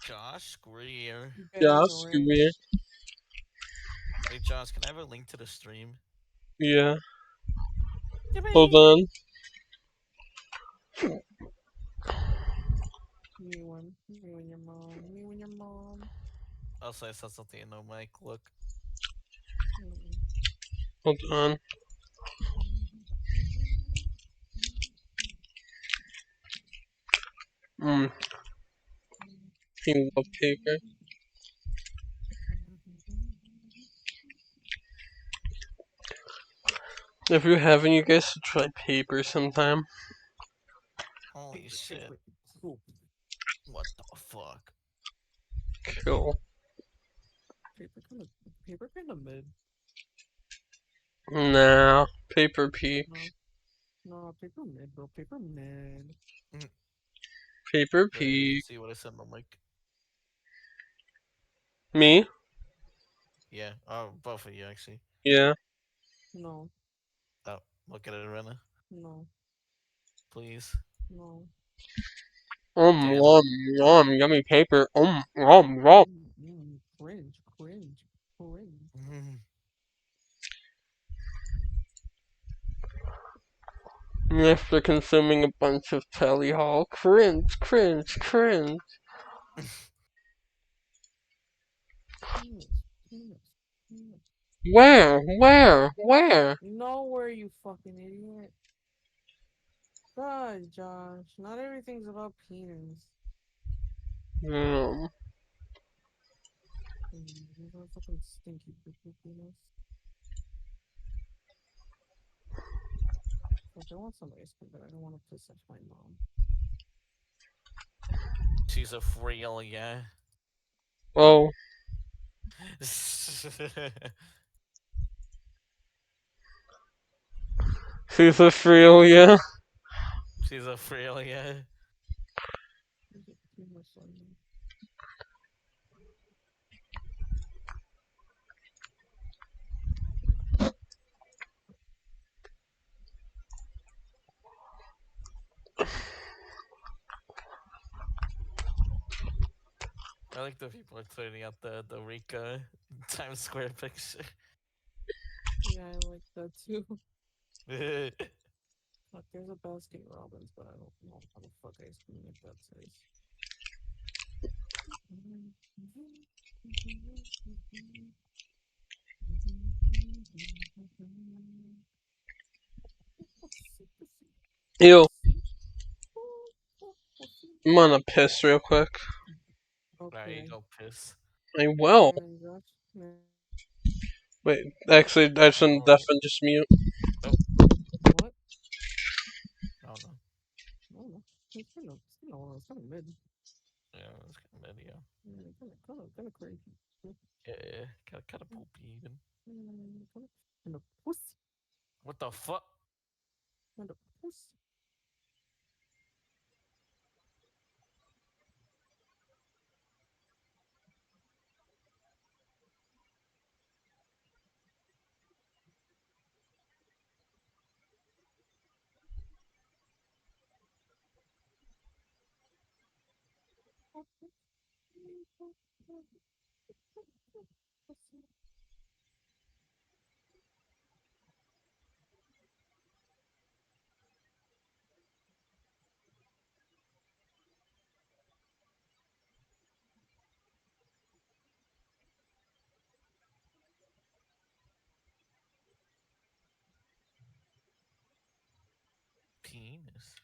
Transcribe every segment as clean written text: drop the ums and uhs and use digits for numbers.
Josh Greer. Yeah, Bears screw me. orange. Hey Josh, can I have a link to the stream? Yeah. Hold Yippee! on. Me and your mom. Me and your mom. Also, I saw something in no mic. Look. Mm. Hold on. Mm. You love paper. If you're having, you guys should try paper sometime. Holy Paper, shit. paper. Cool. What the fuck? Cool. Paper kind of mid. Nah. Paper peak. No, no, paper mid, bro. Paper mid. Mm, Paper There, you can peak. see what I said on mic. Me? Yeah. Oh, both of you actually. Yeah. No, Oh, look at it, Rena. no, Please. no. Damn. Yummy paper. Yum. Cringe, cringe, cringe. After consuming a bunch of telly hall. Cringe, cringe, cringe. Penis, penis, penis. Where? Nowhere, you fucking idiot. God, Josh. Not everything's about penis. Um, These are fucking stinky penis. Like, I want some ice cream, but I don't want to piss off my mom. She's a frail, yeah. oh, she's a frail, yeah. She's a frail, yeah. Is it too much on me? I like the people are clearing out the Rika Times Square picture. Yeah, I like that too. Hey, Fuck, there's a Baskin Robbins, but I don't know how the fuck ice cream like that says. Ew. I'm gonna piss real quick. there you Okay. go, piss. I will. And Josh, Wait, actually, I shouldn't Oh, deafen, just mute. oh, what? oh no. I don't know. It's kind of mid. Yeah, that's kind of mid, yeah. Yeah, kind of crazy. Yeah, kind of poopy even. Kind of pussy. What the fuck? Kind of pussy. Penis.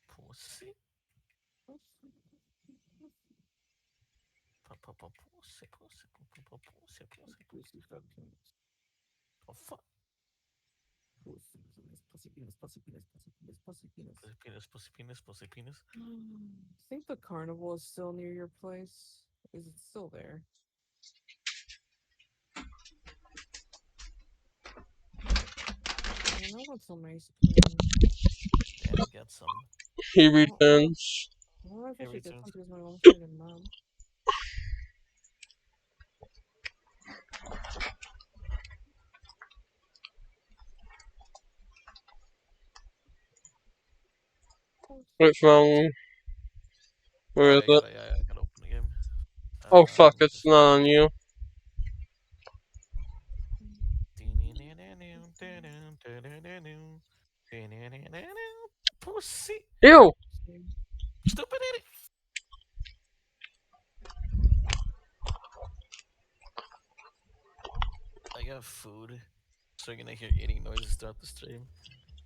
Pussy? Pussy. Oh fuck. Pussy penis. Think the carnival is still near your place? Is it still there? Man, I want some ice cream. Damn, get some. He I don't, I don't know. returns. I don't know if I It should get returns. some because my mom's trying to get mad. What's wrong? Where is it? I gotta open the game. Oh fuck, Let me it's just not on you. pussy, Ew! stupid idiot. I got food, so you're gonna hear eating noises throughout the stream.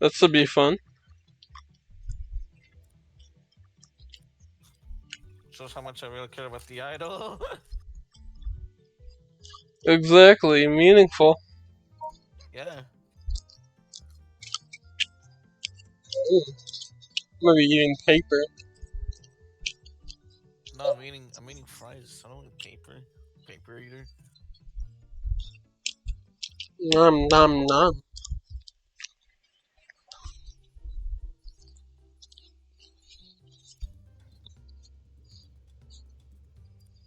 That should be fun. Shows how much I really care about the idol. Exactly, meaningful. Yeah. I'm gonna be eating paper. No, I'm eating fries. I don't eat paper. Paper eater. Nom nom nom.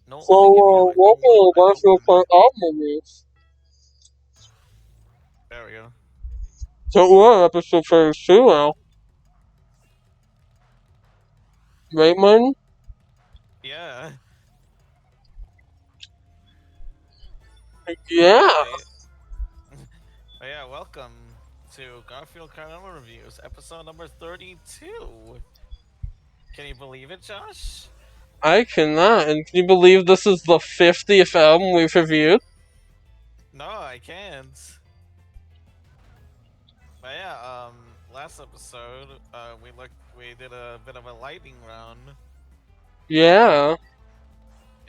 No, So, only give me like what one will Garfield open. Kart album reviews? There we go. So what, episode 32 now? Right, man? Yeah. Yeah! Hey. Oh yeah, welcome to Garfield Carnival Reviews, episode number 32. Can you believe it, Josh? I cannot. And can you believe this is the 50th album we've reviewed? No, I can't. But yeah, last episode, we did a bit of a lightning round. Yeah.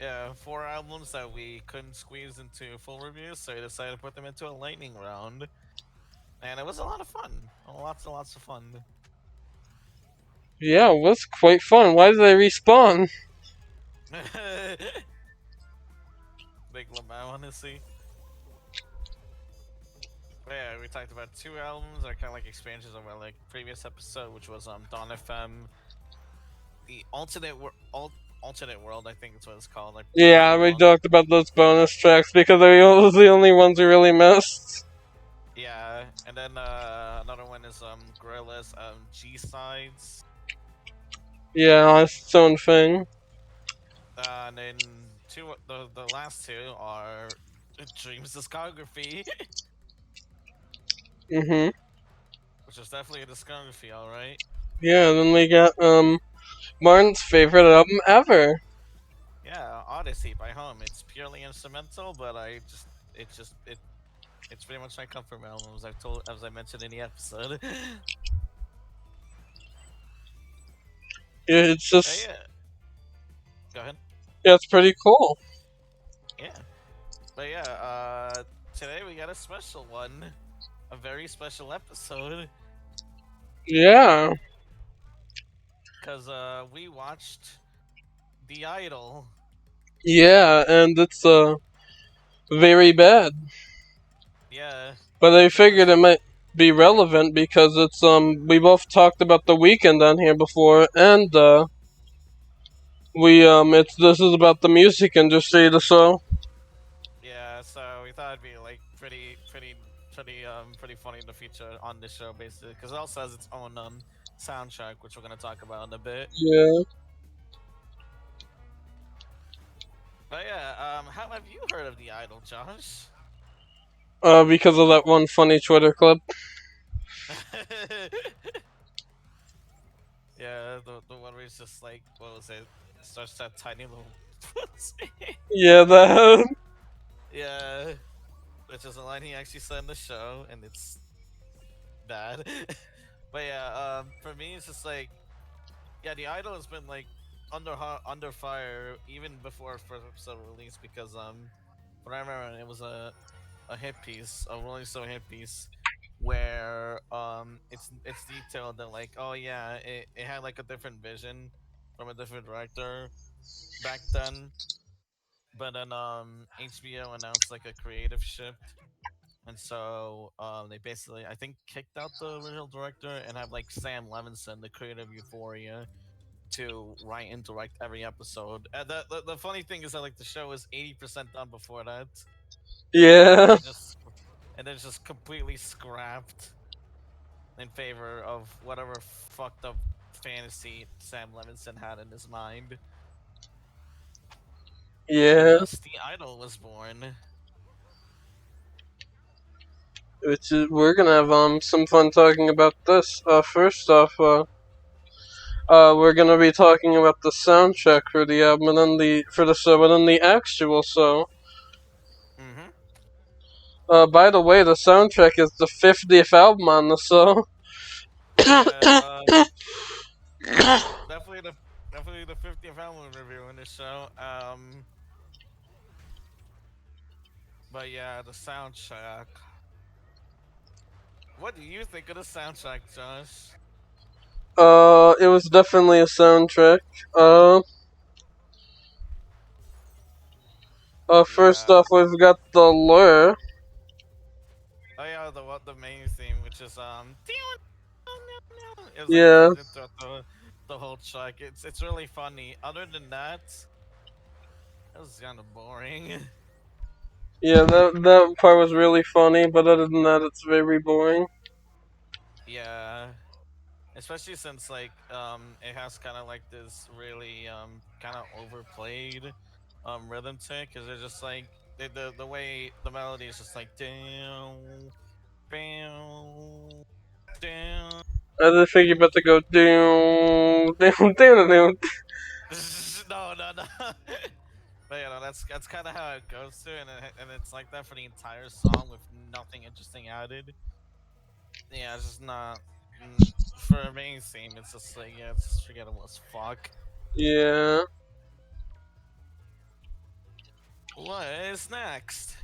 Yeah, four albums that we couldn't squeeze into full reviews, so we decided to put them into a lightning round. And it was a lot of fun. Lots and lots of fun. Yeah, it was quite fun. Why did they respawn? Big Lamau, honestly. But yeah, we talked about two albums that are kind of like expansions of our like previous episode, which was Dawn FM, the alternate world, I think is what it's called. I could be Yeah, we wrong. talked about those bonus tracks because they were the only ones we really missed. Yeah, and then another one is Gorilla's G sides. Yeah, it's its own thing. And then the last two are Dream's discography, Mm-hmm. which is definitely a discography, all right. Yeah, then we got, Martin's favorite album ever. Yeah, Odyssey by Home. It's purely instrumental, but it's pretty much my comfort album, as I mentioned in the episode. Yeah, it's just, Yeah, go ahead. yeah, it's pretty cool. Yeah, but yeah, today we got a special one, a very special episode, Yeah. cause we watched The Idol. Yeah, and it's, very bad. Yeah, But I this figured it might be relevant because it's we both talked about the weekend on here before, and we it's this is about the music industry, so yeah, so we thought it'd be like pretty funny in the future on this show, basically, because it also has its own soundtrack, which we're gonna talk about in a bit. yeah. But yeah, how have you heard of The Idol, Josh? Because of that one funny Twitter clip. Yeah, the one where it's just like, what was it? Starts that tiny little pussy. Yeah, that. Yeah, which is a line he actually said in the show, and it's bad. But yeah, for me, it's just like, yeah, The Idol has been like under fire even before first episode release because what I remember it was a hit piece, a Rolling Stone hit piece, where it's detailed that like, oh yeah, it had like a different vision from a different director back then, but then HBO announced like a creative shift, and so they basically I think kicked out the original director and have like Sam Levinson, the creator of Euphoria, to write and direct every episode. And the funny thing is that like the show was 80% done before that, and Yeah. then just completely scrapped in favor of whatever fucked up fantasy Sam Levinson had in his mind. and Yeah, thus the idol was born. we're gonna have some fun talking about this. First off, we're gonna be talking about the soundtrack for the album and then the show and then the actual show. Mm-hmm. By the way, the soundtrack is the 50th album on the show. Yeah, definitely the 50th album review in this show. But yeah, the soundtrack. What do you think of the soundtrack, Josh? It was definitely a soundtrack. Uh, First Yeah. off, we've got the lure. Oh yeah, the main theme, which is it's like Yeah, played throughout the whole track. It's really funny. Other than that, it was kind of boring. yeah, that part was really funny, but other than that, it's very boring. Yeah, especially since like it has kind of like this really kind of overplayed rhythm to it because they're just like the way the melody is just like down, down, down. I just think you're about to go down, down, down, down. No, no, no. But you know that's kind of how it goes to, and it's like that for the entire song with nothing interesting added. Yeah, it's just not for a main theme. It's just like yeah, it's just forgettable as fuck. Yeah. What is next?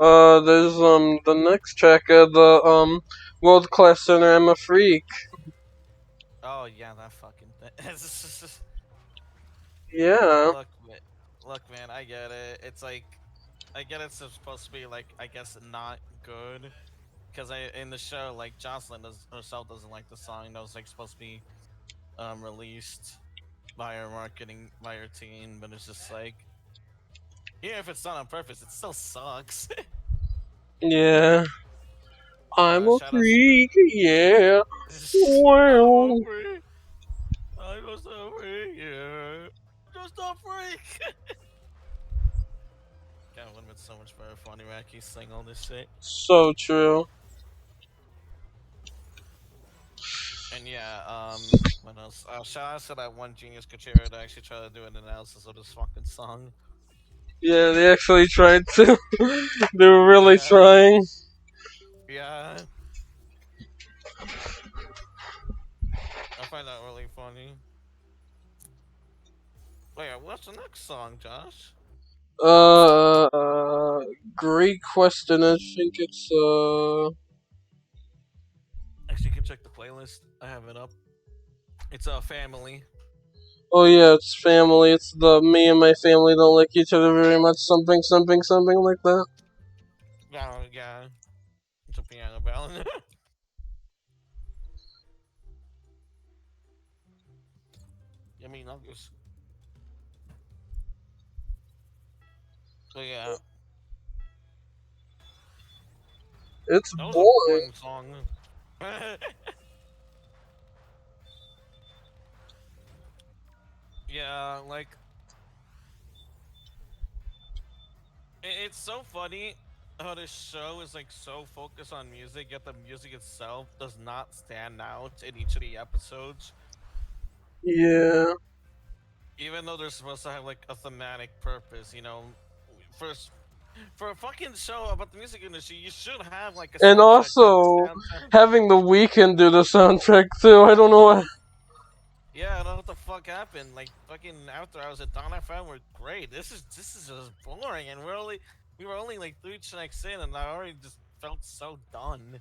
There's the next track, the world class center. I'm a freak. Oh yeah, that fucking thing. Yeah. look, look, man, I get it. It's like I get it's supposed to be like I guess not good because I in the show like Jocelyn herself doesn't like the song that was like supposed to be released by her marketing by her team, but it's just like yeah, if it's done on purpose, it still sucks. Yeah. I'm a Shout out to freak. Yeah. the I'm a Wow. freak. I'm just a freak. Yeah, just a freak. God, it would have been so much better if Funny Wacky sing all this shit. So true. And yeah, what else? Shout out to that one genius contributor that actually tried to do an analysis of this fucking song. Yeah, they actually tried to. They were really Yeah, trying. yeah, I find that really funny. Wait, what's the next song, Josh? Uh, Great question. I think it's Actually, you can check the playlist. I have it up. It's a family. Oh yeah, it's family. It's the me and my family don't like each other very much. Something, something, something like that. Yeah, yeah. It's a piano ballad. I mean, nuggets. But yeah, It's that was a boring. boring song. Yeah, like it's so funny how this show is like so focused on music, yet the music itself does not stand out in each of the episodes. Yeah, Even though they're supposed to have like a thematic purpose, you know, first for a fucking show about the music industry, you should have like a and soundtrack that also stands out. having the weekend do the soundtrack too. I don't know why. Yeah, I don't know what the fuck happened. Like fucking After Hours at Dawn FM were great. This is just boring, and we were only like 3 tracks in, and I already just felt so done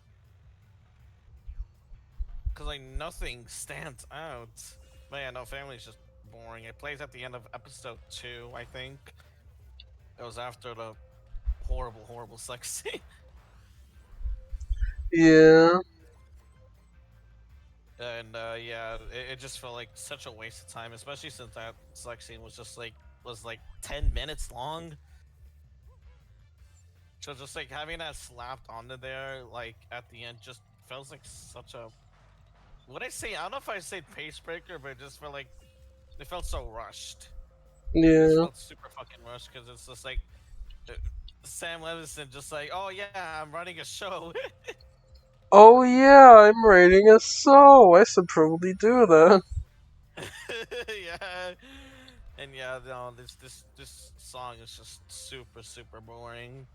because like nothing stands out. But yeah, no, Family's just boring. It plays at the end of episode 2, I think. It was after the horrible, horrible sex scene. Yeah, And yeah, it just felt like such a waste of time, especially since that sex scene was like 10 minutes long. So just like having that slapped onto there, like at the end, just feels like such a. What I say? I don't know if I say pace breaker, but it just felt like it felt so rushed. It just Yeah. felt super fucking rushed because it's just like uh, Sam Levinson just like, oh yeah, I'm running a show. Oh yeah, I'm writing a song. I should probably do that. Yeah, and yeah, no, this song is just super boring.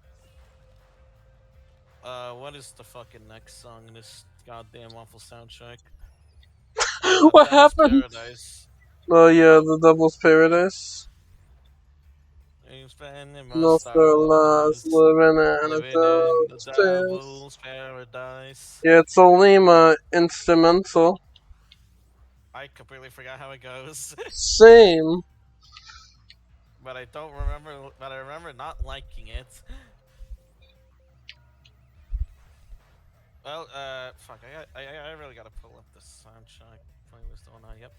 What is the fucking next song in this goddamn awful soundtrack? What Devil's happened? Paradise. Oh yeah, Huh? the Devil's Paradise. I'm spending my Most star our lives lives living in a living in the devil's paradise. devil's paradise. Yeah, it's a Lima instrumental. I completely forgot how it goes, Same. but I don't remember. But I remember not liking it. Well, fuck. I really gotta pull up the soundtrack playlist. Oh no, yep.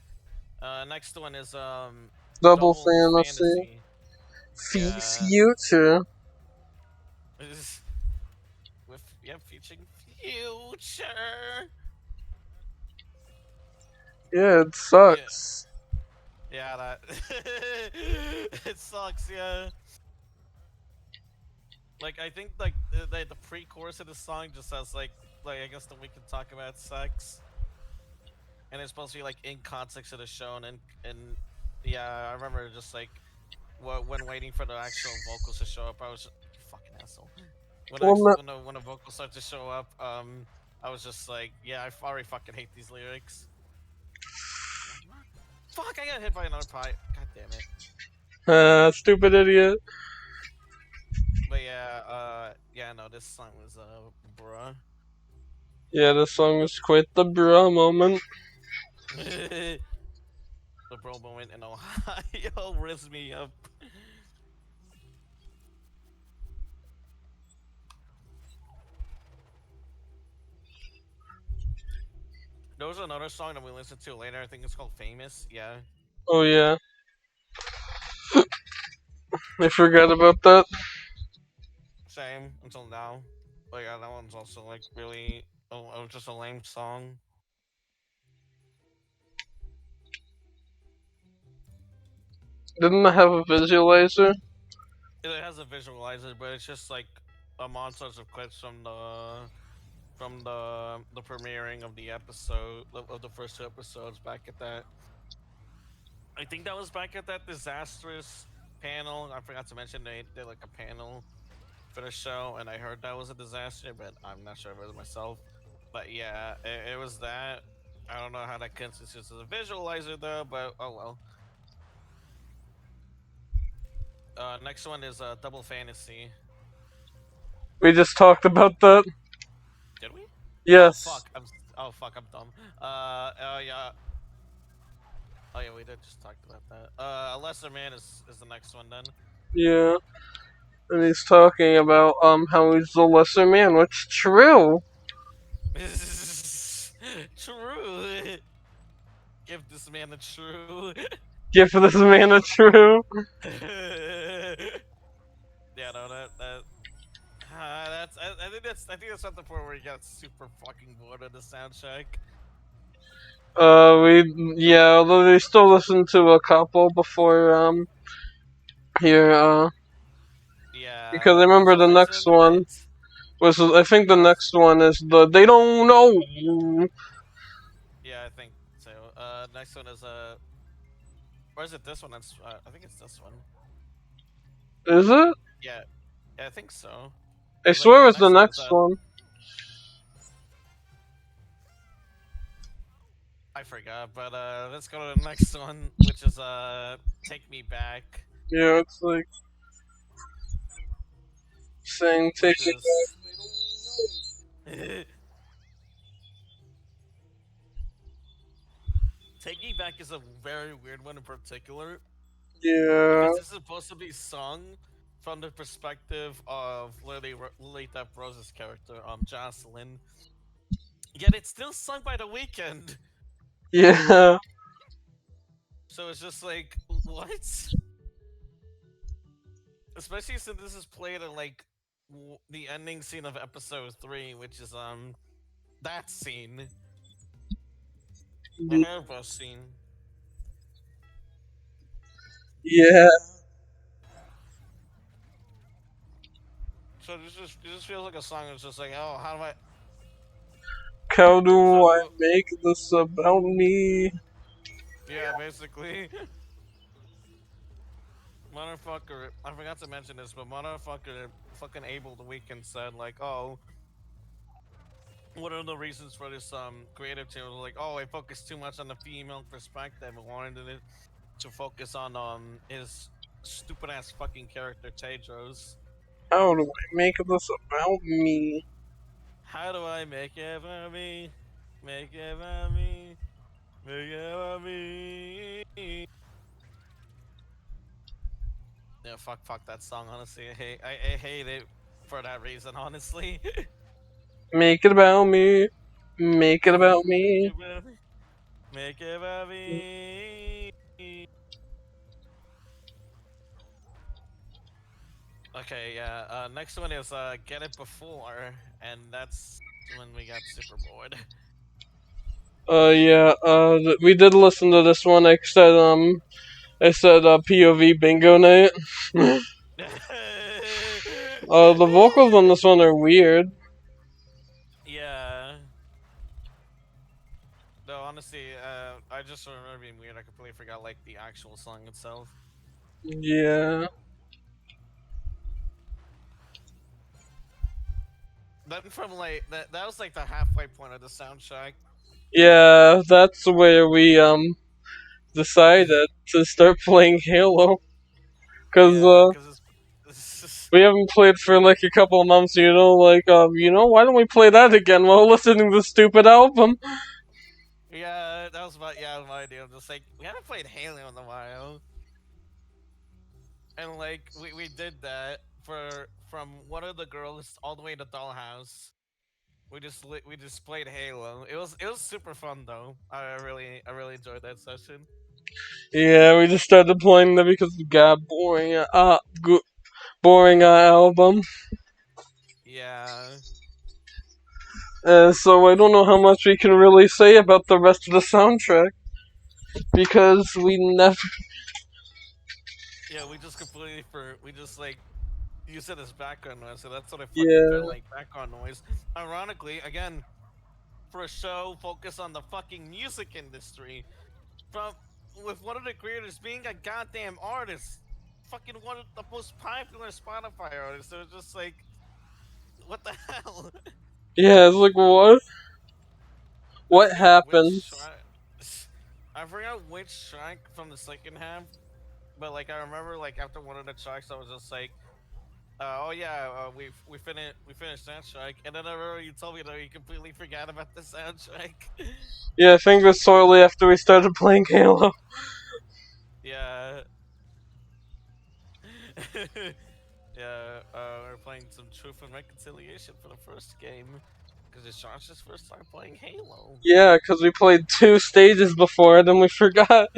Next one is Double Double fantasy. Fantasy. Yeah, Future. with featuring Future. Yeah, it Yeah, sucks. yeah, that it sucks. Yeah, like I think like the pre-chorus of the song just has like I guess that we can talk about sex, and it's supposed to be like in context of the show, and yeah, I remember just like when waiting for the actual vocals to show up, I was you fucking asshole. Well, When the vocals start to show up, I was just like, yeah, I already fucking hate these lyrics. What? Fuck! I got hit by another pie. God damn it. stupid idiot. But yeah, yeah, no, this song was bruh. Yeah, this song is quite the bra moment. The bro moment in Ohio rips me up. There was another song that we listened to later. I think it's called "Famous." Yeah, Oh yeah, I forgot about that. same until now. But yeah, that one's also like really, just a lame song. Didn't I have a visualizer? It has a visualizer, but it's just like a montage of clips from the premiering of the episode of the first two episodes back at that. I think that was back at that disastrous panel. I forgot to mention they did like a panel for the show, and I heard that was a disaster, but I'm not sure if it was myself. But yeah, it was that. I don't know how that consists as a visualizer though, but oh well. Next one is Double Fantasy. We just talked about that. Did we? Oh Yes. fuck! Oh fuck! I'm dumb. Yeah. Oh yeah, we did just talk about that. A Lesser Man is the next one then. Yeah. And he's talking about how he's the lesser man, which is true. True. Give this man a true. Give this man a true. Yeah, no, I think that's not the point where he got super fucking bored of the soundtrack. Although they still listen to a couple before here because I Yeah, remember so the is it next a one bit? was I think the Uh, next one is the they don't know. yeah, I think so. Next one is or is it this one? That's I think it's this one. Is it? Yeah, yeah, I think so. I Cause like swear it the was the next one is next one. I forgot, but let's go to the next one, which is Take Me Back, Yeah, it's like saying take which it is Take Me Back is a very weird one in particular back. Yeah. because this is supposed to be sung from the perspective of Lily Depp Rose's character, Jocelyn. Yet it's still sung by The Weeknd. Yeah. So it's just like what? Especially since this is played in like the ending scene of episode 3, which is that scene, the hairbrush scene. Yeah. So this just feels like a song that's just like, oh, how do I? How do I So make this about me? yeah, basically, motherfucker. I forgot to mention this, but motherfucker, fucking Abel the Weekend said like, oh, what are the reasons for this creative change? Like, oh, I focused too much on the female perspective and wanted it to focus on his stupid ass fucking character Tedros. How do I make this about me? How do I make it about me? Make it about me. Make it about me. Yeah, fuck that song. Honestly, I hate it for that reason. Honestly, Make it about me. Make it about make me. it about me. Make it about me. Okay, yeah. Next one is get it before, and that's when we got super bored. Yeah, we did listen to this one. I said, POV bingo night. The vocals on this one are weird. Yeah. No, honestly, I just remember being weird. I completely forgot like the actual song itself. Yeah. Then from like that was like the halfway point of the soundtrack. Yeah, that's where we, decided to start playing Halo. Cause, Yeah, because it's we haven't played for like a couple of months, why don't we play that again while listening to the stupid album? yeah, that was my idea. I'm just like we haven't played Halo in a while, and like we did that for from one of the girls all the way to Dollhouse. We just played Halo. It was super fun though. I really enjoyed that session. Yeah, we just started playing that because we got boring album. Yeah, So I don't know how much we can really say about the rest of the soundtrack because we never. yeah. We just like use it as background noise, so that's what it fucking felt Yeah, like background noise. Ironically, again, for a show focused on the fucking music industry, from with one of the creators being a goddamn artist, fucking one of the most popular Spotify artists. So it's just like, what the hell? yeah. It's like what? I What forgot which happens? track. I forgot which track from the second half, but like I remember, like after one of the tracks, I was just like, "Oh yeah, we finished that track," and then I remember you told me that you completely forgot about the soundtrack. Yeah, I think it was shortly after we started playing Halo. Yeah. Yeah, we're playing some Truth and Reconciliation for the first game because it's Josh's first time playing Halo. Yeah, because we played two stages before, then we forgot.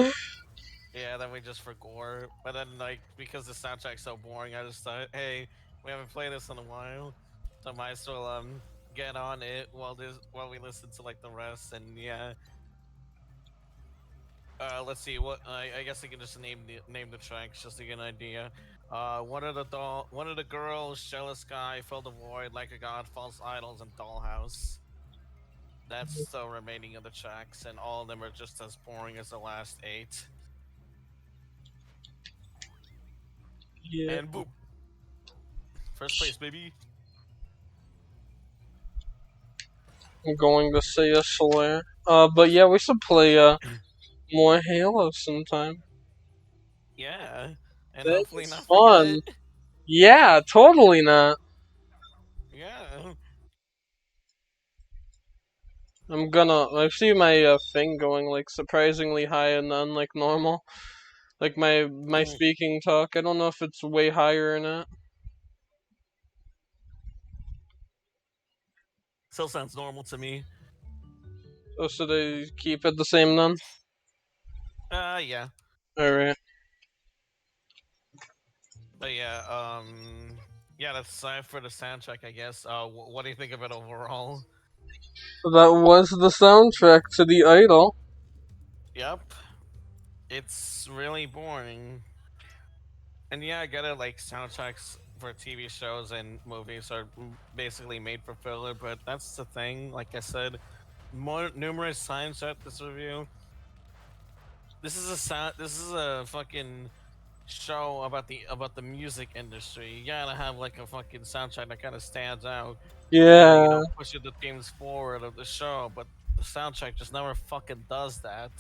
Yeah, then we just forgot. But then, like, because the soundtrack's so boring, I just thought, hey, we haven't played this in a while, so might as well get on it while we listen to like the rest. And yeah, let's see what I guess I can just name the tracks just to get an idea. One of the girls, jealous guy, fill the void like a god, false idols, and dollhouse. That's the remaining of the tracks, and all of them are just as boring as the last eight. Yeah, And boop, first place, baby. I'm going to say a slur. But yeah, we should play more Halo sometime. Yeah, and That hopefully was not forget. fun. Yeah, totally not. Yeah. I see my thing going like surprisingly high and unlike normal. Like my Mm. speaking talk. I don't know if it's way higher or not. Still sounds normal to me. Oh, should I keep it the same then? Yeah. Alright. But yeah, yeah, that's time for the soundtrack, I guess. What do you think of it overall? That was the soundtrack to the idol. Yep. It's really boring. And yeah, I get it. Like soundtracks for TV shows and movies are basically made for filler, but that's the thing. Like I said, more numerous times throughout this review, this is a sound. This is a fucking show about the music industry. You gotta have like a fucking soundtrack that kind of stands out, and Yeah. pushes the themes forward of the show. But the soundtrack just never fucking does that.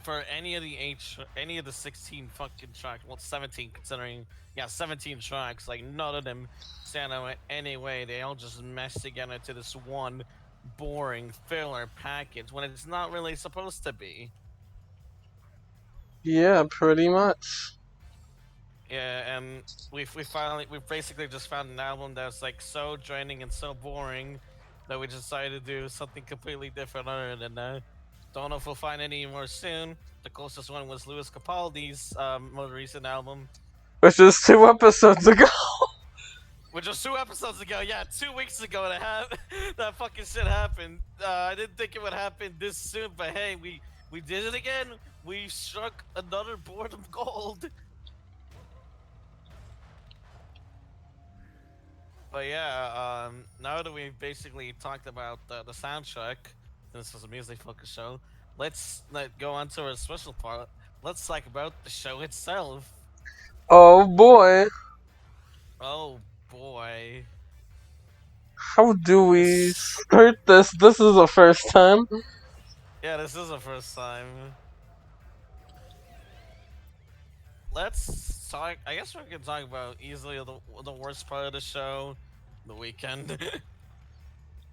For any of the 16 fucking tracks, well 17 considering, yeah, 17 tracks, like none of them stand out in any way. They all just mesh together to this one boring filler package when it's not really supposed to be. Yeah, pretty much. Yeah, and we've basically just found an album that's like so draining and so boring that we decided to do something completely different other than that. Don't know if we'll find any more soon. The closest one was Louis Capaldi's most recent album, Which is 2 episodes ago. which was 2 episodes ago. Yeah, 2 weeks ago that fucking shit happened. I didn't think it would happen this soon, but hey, we did it again. We struck another boredom gold. But yeah, now that we've basically talked about the soundtrack, this is a music-focused show, let's go on to our special part. Let's talk about the show itself. Oh boy. Oh boy. How do we start this? This is the first time. Yeah, this is the first time. Let's talk. I guess we can talk about easily the worst part of the show, the weekend.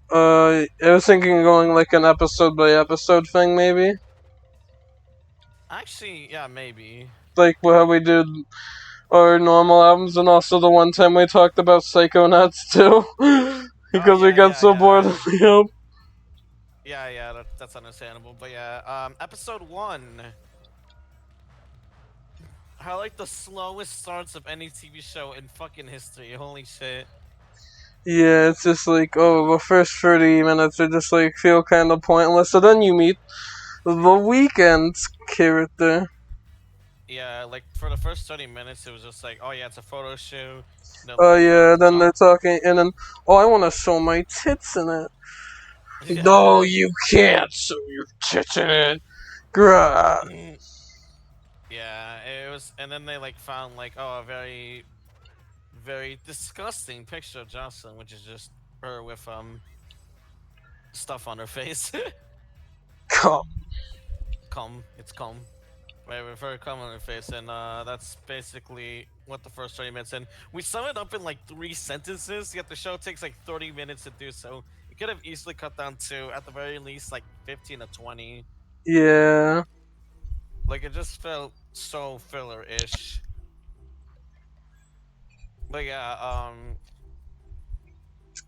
I was thinking going like an episode by episode thing, maybe. Actually, yeah, maybe. Like how we did our normal albums, and also the one time we talked about Psychonauts too. Oh Because we yeah, got yeah, so bored yeah. of the album. Yeah, yeah, that's understandable. But yeah, episode one. How like the slowest starts of any TV show in fucking history. Holy shit. Yeah, it's just like, oh, the first 30 minutes are just like feel kind of pointless. So then you meet the Weeknd's character. Yeah, like for the first 30 minutes, it was just like, oh yeah, it's a photo shoot. Then Oh, like yeah, the then song. they're talking, and then, oh, I want to show my tits in it. No, Yeah. you can't show your tits in it. Grah. Yeah, it was, and then they like found like, oh, a very, very disgusting picture of Jocelyn, which is just her with stuff on her face. Come. It's cum. Right, with her cum on her face, and that's basically what the first 30 minutes. And we sum it up in like 3 sentences. Yet the show takes like 30 minutes to do so. It could have easily cut down to, at the very least, like 15 to 20. Yeah. Like it just felt so filler-ish. But yeah,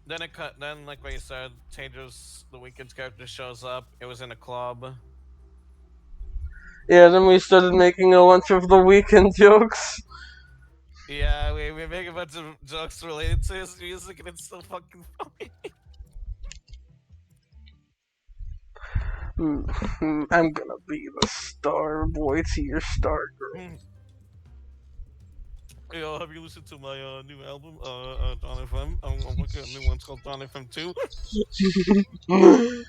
then it cut. Then, like what you said, Changes the Weekend's character shows up. It was in a club. Yeah, then we started making a bunch of the Weeknd jokes. Yeah, we make a bunch of jokes related to his music, and it's so fucking funny. I'm gonna be the star boy to your star girl. Hey, have you listened to my new album, Don FM? I'm working on a new one. It's called Don FM 2.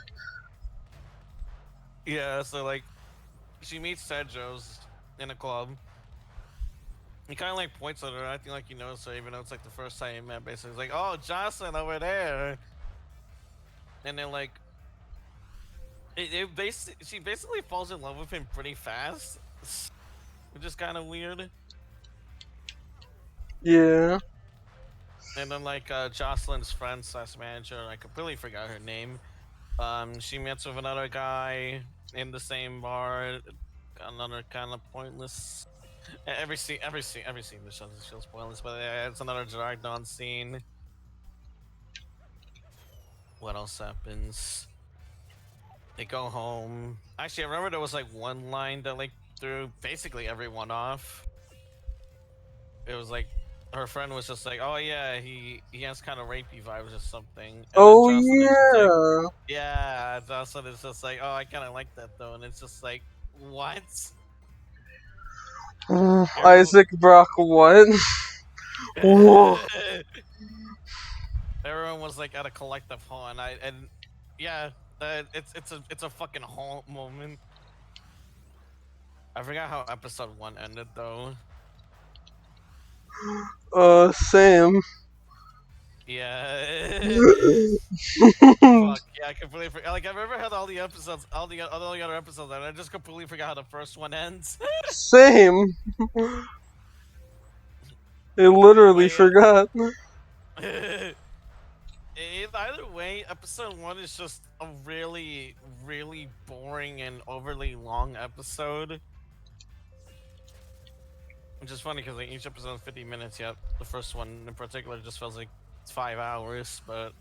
Yeah, so like, she meets Sergio's in a club. He kind of like points at her, acting like he knows her, even though it's like the first time he met. Basically, he's like, "Oh, Jocelyn over there," and then like, she basically falls in love with him pretty fast, which is kind of weird. Yeah. And then like Jocelyn's friend slash manager, I completely forgot her name. She meets with another guy in the same bar. Another kind of pointless. Every scene that shows pointless, but it's another dragged on scene. What else happens? They go home. Actually, I remember there was like one line that like threw basically everyone off. It was like her friend was just like, "Oh yeah, he has kind of rapey vibes or something," and then Oh Jocelyn is just like, yeah. "Yeah," Jocelyn is just like, "Oh, I kind of like that though," and it's just like, What? Everyone, Isaac Brock, what? Whoa. everyone was like at a collective hall, and yeah, it's a fucking hall moment. I forgot how episode one ended though. Same. Yeah. Fuck yeah, I completely forgot. Like I remember had all the episodes, all the other episodes, and I just completely forgot how the first one ends. Same. I But literally yeah, forgot. either way, episode one is just a really, really boring and overly long episode. Which is funny because like each episode is 50 minutes. Yet the first one in particular just feels like it's 5 hours. But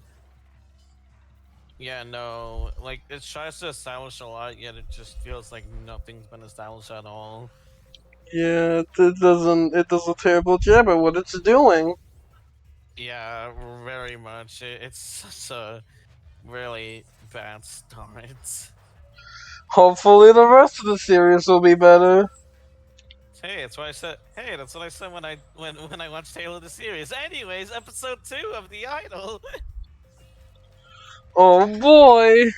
yeah, no, like it tries to establish a lot, yet it just feels like nothing's been established at all. Yeah, it doesn't. It does a terrible job at what it's doing. Yeah, very much. It's such a really bad start. Hopefully, the rest of the series will be better. Hey, that's what I said. Hey, that's what I said when I watched Taylor the series. Anyways, episode two of The Idol. Oh boy.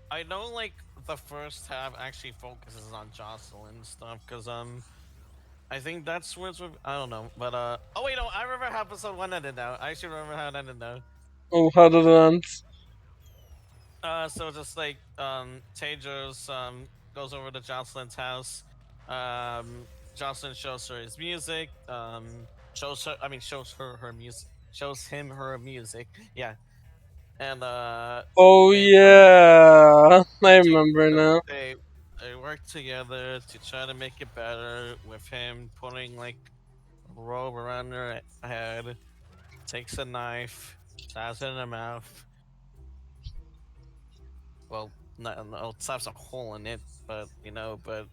I know, like the first half actually focuses on Jocelyn stuff, cause I think that's where it's. I don't know, but oh wait, no, I remember how episode one ended now. I actually remember how it ended now. Oh, how did it end? So just like Tejas goes over to Jocelyn's house. Jocelyn shows her his music. Shows her her music. Shows him her music. Yeah, and Oh they work. yeah, I To, remember now. they work together to try to make it better. With him putting like a robe around her head, takes a knife, stabs it in her mouth. Well, no, slaps a hole in it, but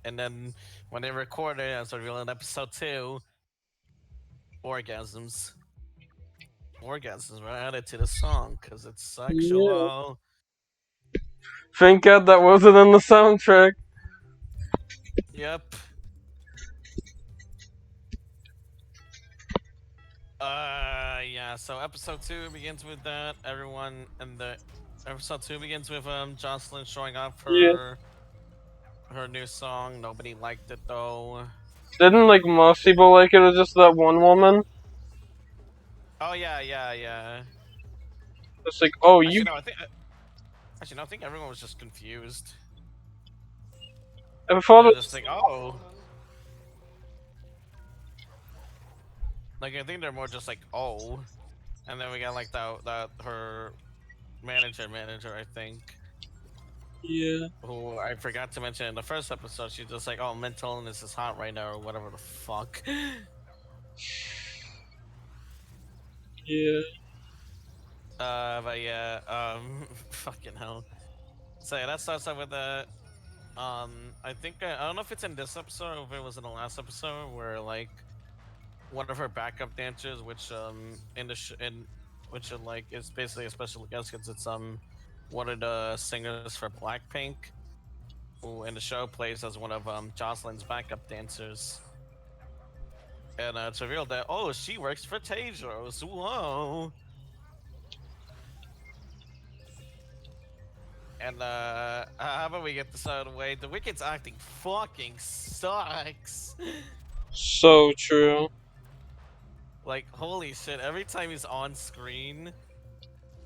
and then when they record it, as revealed in episode two, orgasms. Orgasms were added to the song because it's Yeah. sexual. Thank God that wasn't in the soundtrack. Yep. Yeah. So episode two begins with that. Everyone and the episode two begins with Jocelyn showing off Yeah. her new song. Nobody liked it though. Didn't like most people like it, or just that one woman? Oh yeah, yeah, yeah. It's like, oh, you. Actually, no. I think everyone was just confused. I thought They're it just was. like, oh, like I think they're more just like, oh, and then we got like that her manager, I think, Yeah. who I forgot to mention in the first episode. She's just like, oh, mental illness is hot right now, or whatever the fuck. Yeah. But yeah, fucking hell. So yeah, that starts out with the I think I don't know if it's in this episode or if it was in the last episode where like one of her backup dancers, which in which like is basically a special guest because it's one of the singers for Blackpink, who in the show plays as one of Jocelyn's backup dancers. And it's revealed that she works for Tejos. Whoa! And how about we get this out of the way? The Wicked's acting fucking sucks. So true. Like holy shit! Every time he's on screen,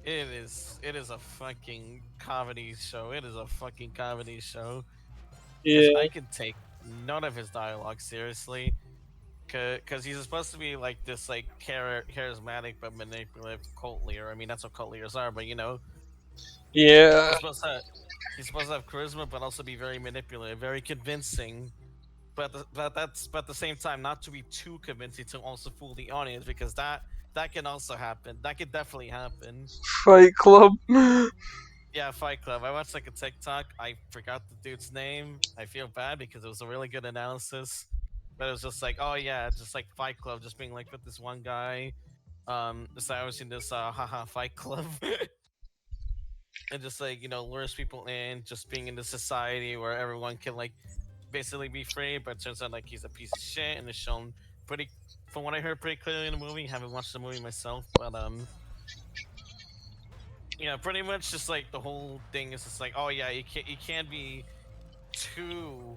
it is a fucking comedy show. It is a fucking comedy show. Cause Yeah. I can take none of his dialogue seriously. Cause he's supposed to be like this like charismatic but manipulative cult leader. I mean that's what cult leaders are, but Yeah. he's supposed to he's supposed to have charisma but also be very manipulative, very convincing. But at the same time not to be too convincing to also fool the audience because that can also happen. That could definitely happen. Fight Club. Yeah, Fight Club. I watched like a TikTok. I forgot the dude's name. I feel bad because it was a really good analysis. But it was just like, oh yeah, just like Fight Club, just being like with this one guy, establishing this haha Fight Club. and just like lures people in, just being in the society where everyone can like basically be free, but it turns out like he's a piece of shit, and it's shown pretty, from what I heard, pretty clearly in the movie. Haven't watched the movie myself, but yeah, pretty much just like the whole thing is just like, oh yeah, you can't be too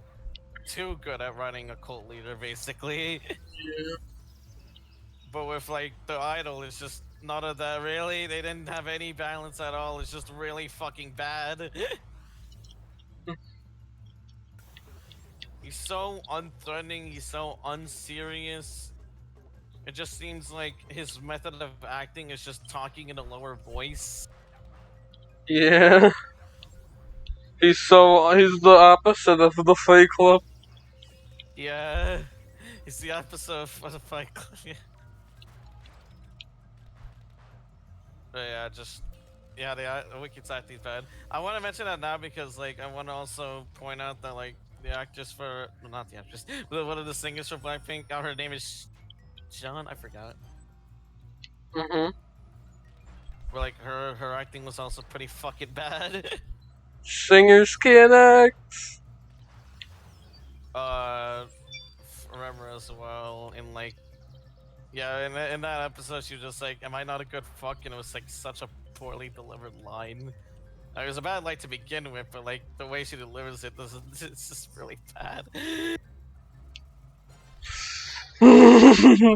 too good at running a cult leader, basically. But with like the idol, it's just none of that really. They didn't have any balance at all. It's just really fucking bad. He's so unthreatening. He's so unserious. It just seems like his method of acting is just talking in a lower voice. Yeah. He's the opposite of the Fight Club. Yeah, it's the episode for the Fight Club. Yeah. But yeah, just yeah, the Wicked acting's bad. I want to mention that now because like I want to also point out that like the actress for, well, not the actress, but one of the singers for Blackpink, her name is John. I forgot. Mhm. Where like her acting was also pretty fucking bad. Singers can act. Remember as well in like, yeah, in that episode she was just like, "Am I not a good fuck?" And it was like such a poorly delivered line. It was a bad line to begin with, but like the way she delivers it doesn't. It's just really bad.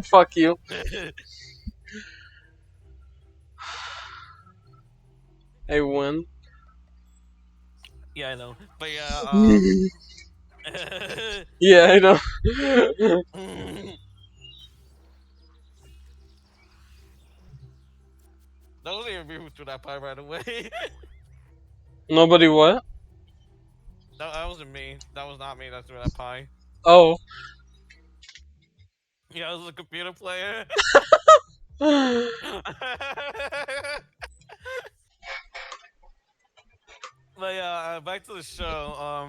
Fuck you. I win. Yeah, I know, but yeah, Yeah, I know. don't even move through that part right away. Nobody what? That wasn't me. That was not me that threw that pie. Oh. Yeah, it was a computer player. But yeah, back to the show.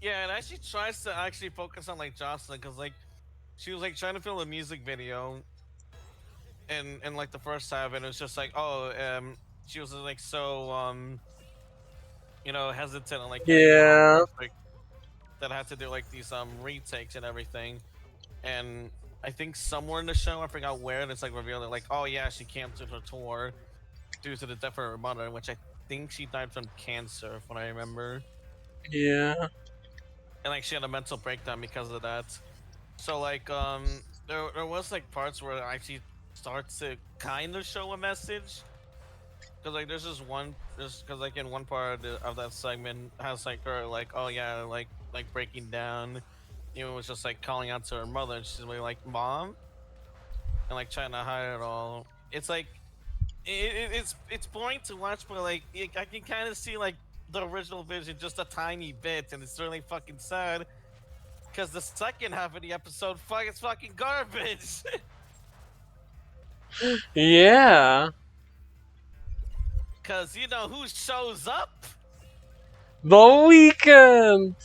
Yeah, and actually tries to actually focus on like Jocelyn, because like she was like trying to film a music video, in like the first half, and it was just like, oh, she was like so hesitant on like getting it all Yeah. perfect, that had to do like these retakes and everything. And I think somewhere in the show, I forgot where, and it's like revealed that like, oh yeah, she canceled her tour due to the death of her mother, which I think she died from cancer, if what I remember. Yeah. And like she had a mental breakdown because of that. So like there was like parts where it actually starts to kind of show a message. Cause like there's just one, there's cause like in one part of that segment has like her like, oh yeah, like breaking down. Was just like calling out to her mother, and she's really like, "Mom," and like trying to hide it all. It's like it's boring to watch, but like I can kind of see like the original vision just a tiny bit, and it's really fucking sad. Because the second half of the episode, it's fucking garbage. Yeah. Because you know who shows up? The Weekend.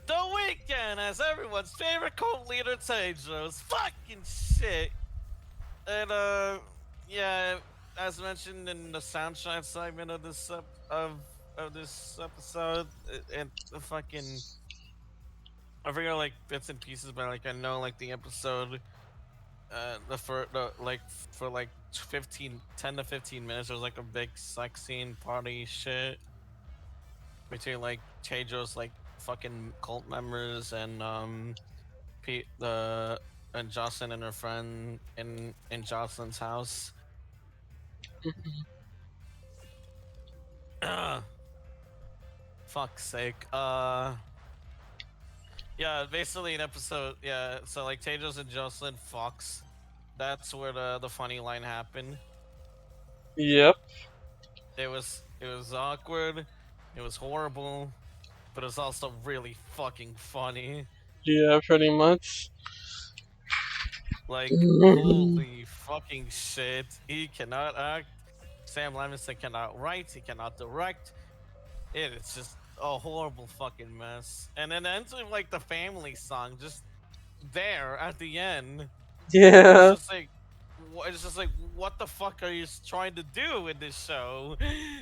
The Weekend as everyone's favorite cult leader, Tedros. Fucking shit. And yeah, as mentioned in the soundtrack segment of this of this episode, and the fucking, I forget like bits and pieces, but like I know like the episode, for like 10 to 15 minutes, there was like a big sex scene party shit between like Tedros like fucking cult members and Pete the and Jocelyn and her friend in Jocelyn's house. Fuck's sake. Yeah, basically an episode. Yeah, so like Tedros and Jocelyn Fox. That's where the funny line happened. Yep. It was awkward. It was horrible, but it was also really fucking funny. Yeah, pretty much. Like holy fucking shit. He cannot act. Sam Levinson cannot write. He cannot direct. It's just a horrible fucking mess. And then it ends with like the family song just there at the end. It's Yeah. just like, it's just like, what the fuck are you trying to do in this show?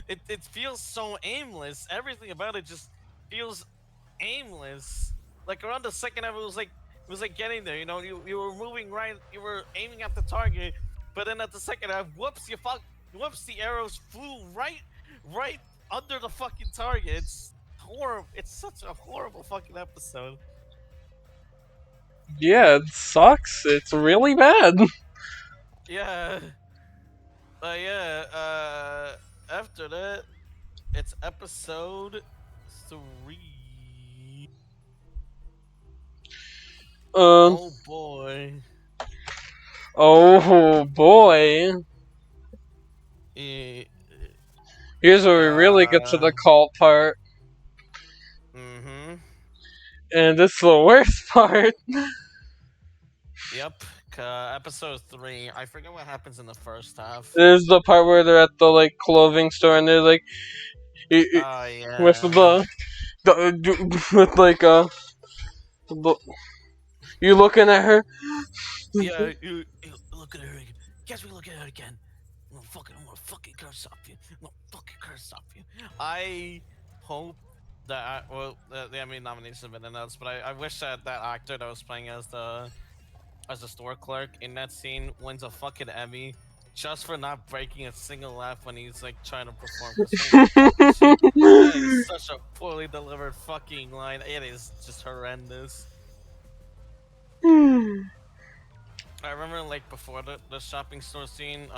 It feels so aimless. Everything about it just feels aimless. Like around the second half, it was like getting there. You were moving right, you were aiming at the target, but then at the second half, whoops, the arrows flew right under the fucking target. It's horrible. It's such a horrible fucking episode. Yeah, it sucks. It's really bad. Yeah, yeah. After that, it's episode 3. Um. Oh boy. Oh boy. Eh, Here's where we really get to Uh. the cult part, Mm-hmm. and it's the worst part. Yep. Episode 3. I forget what happens in the first half. This is the part where they're at the like clothing store and they're like, Oh with yeah. with like the- you looking at her. Yeah. You look at her again. Guess we look at her again. I'm gonna fucking curse off you. I'm gonna fucking curse off you. I hope that I mean nominations have been announced, but I wish that that actor that was playing as the store clerk in that scene wins a fucking Emmy just for not breaking a single laugh when he's like trying to perform. Cause holy fucking shit, that is such a poorly delivered fucking line. It is just horrendous. I remember like before the shopping store scene,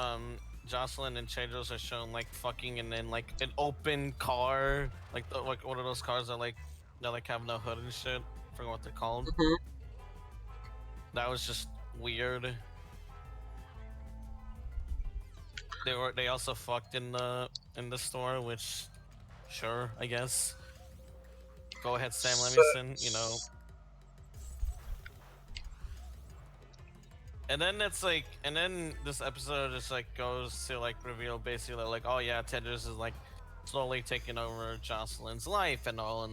Jocelyn and Chedros are shown like fucking and then like an open car, like one of those cars that like have no hood and shit. I forget what they're called. That was just weird. They also fucked in the store, which sure, I guess. Go ahead, Sam Levinson, And then and then this episode just like goes to like reveal basically like, oh yeah, Tedros is like slowly taking over Jocelyn's life and all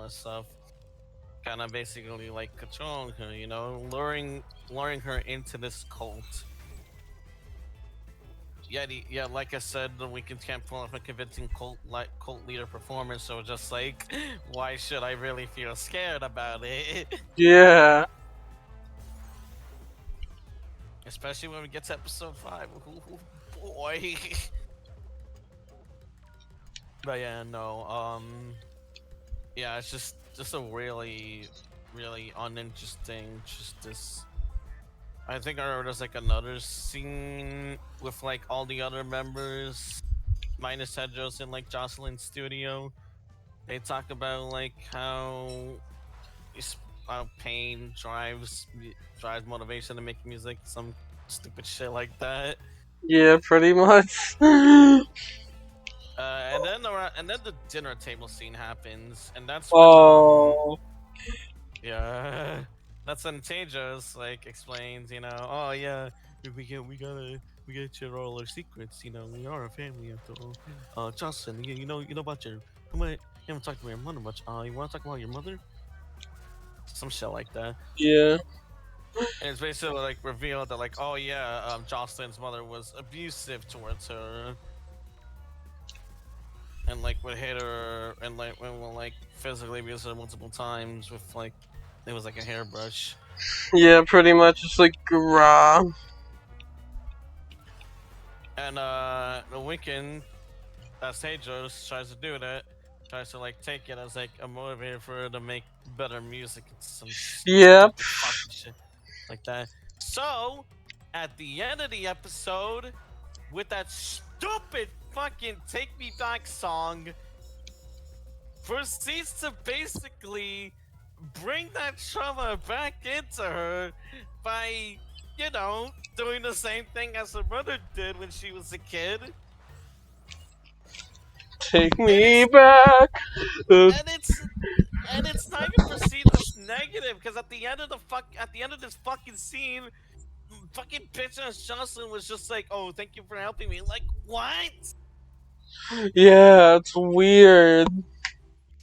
this stuff. Kind of basically like controlling her, luring her into this cult. Yeah, like I said, the weekend can't pull off a convincing cult leader performance. So just like, why should I really feel scared about it? Yeah. Especially when we get to episode 5. Ooh, boy. But yeah, no. Yeah, it's just a really, really uninteresting. Just this. I think I remember there's like another scene with like all the other members, minus Tedros in like Jocelyn's studio. They talk about like how pain drives motivation to make music, some stupid shit like that. Yeah, pretty much. And then the dinner table scene happens, and that's when Oh. yeah, that's when Tejos like explains, oh yeah, we gotta share all our secrets, we are a family after all. Justin, you know about your, you haven't talked to your mother much. You want to talk about your mother? Some shit like that. Yeah. And it's basically like revealed that like, oh yeah, Jocelyn's mother was abusive towards her, and like would hit her and like will like physically abuse her multiple times with like it was like a hairbrush. Yeah, pretty much. It's like raw. And the weekend, as Tejos tries to do that, tries to like take it as like a motivator for her to make better music and some Yep. stupid fucking shit like that. So at the end of the episode, with that stupid fucking "Take Me Back" song, proceeds to basically bring that trauma back into her by, doing the same thing as her mother did when she was a kid. Take me back. And it's not even perceived as negative because at the end of this fucking scene, fucking bitch ass Jocelyn was just like, "Oh, thank you for helping me." Like, what? Yeah, it's weird.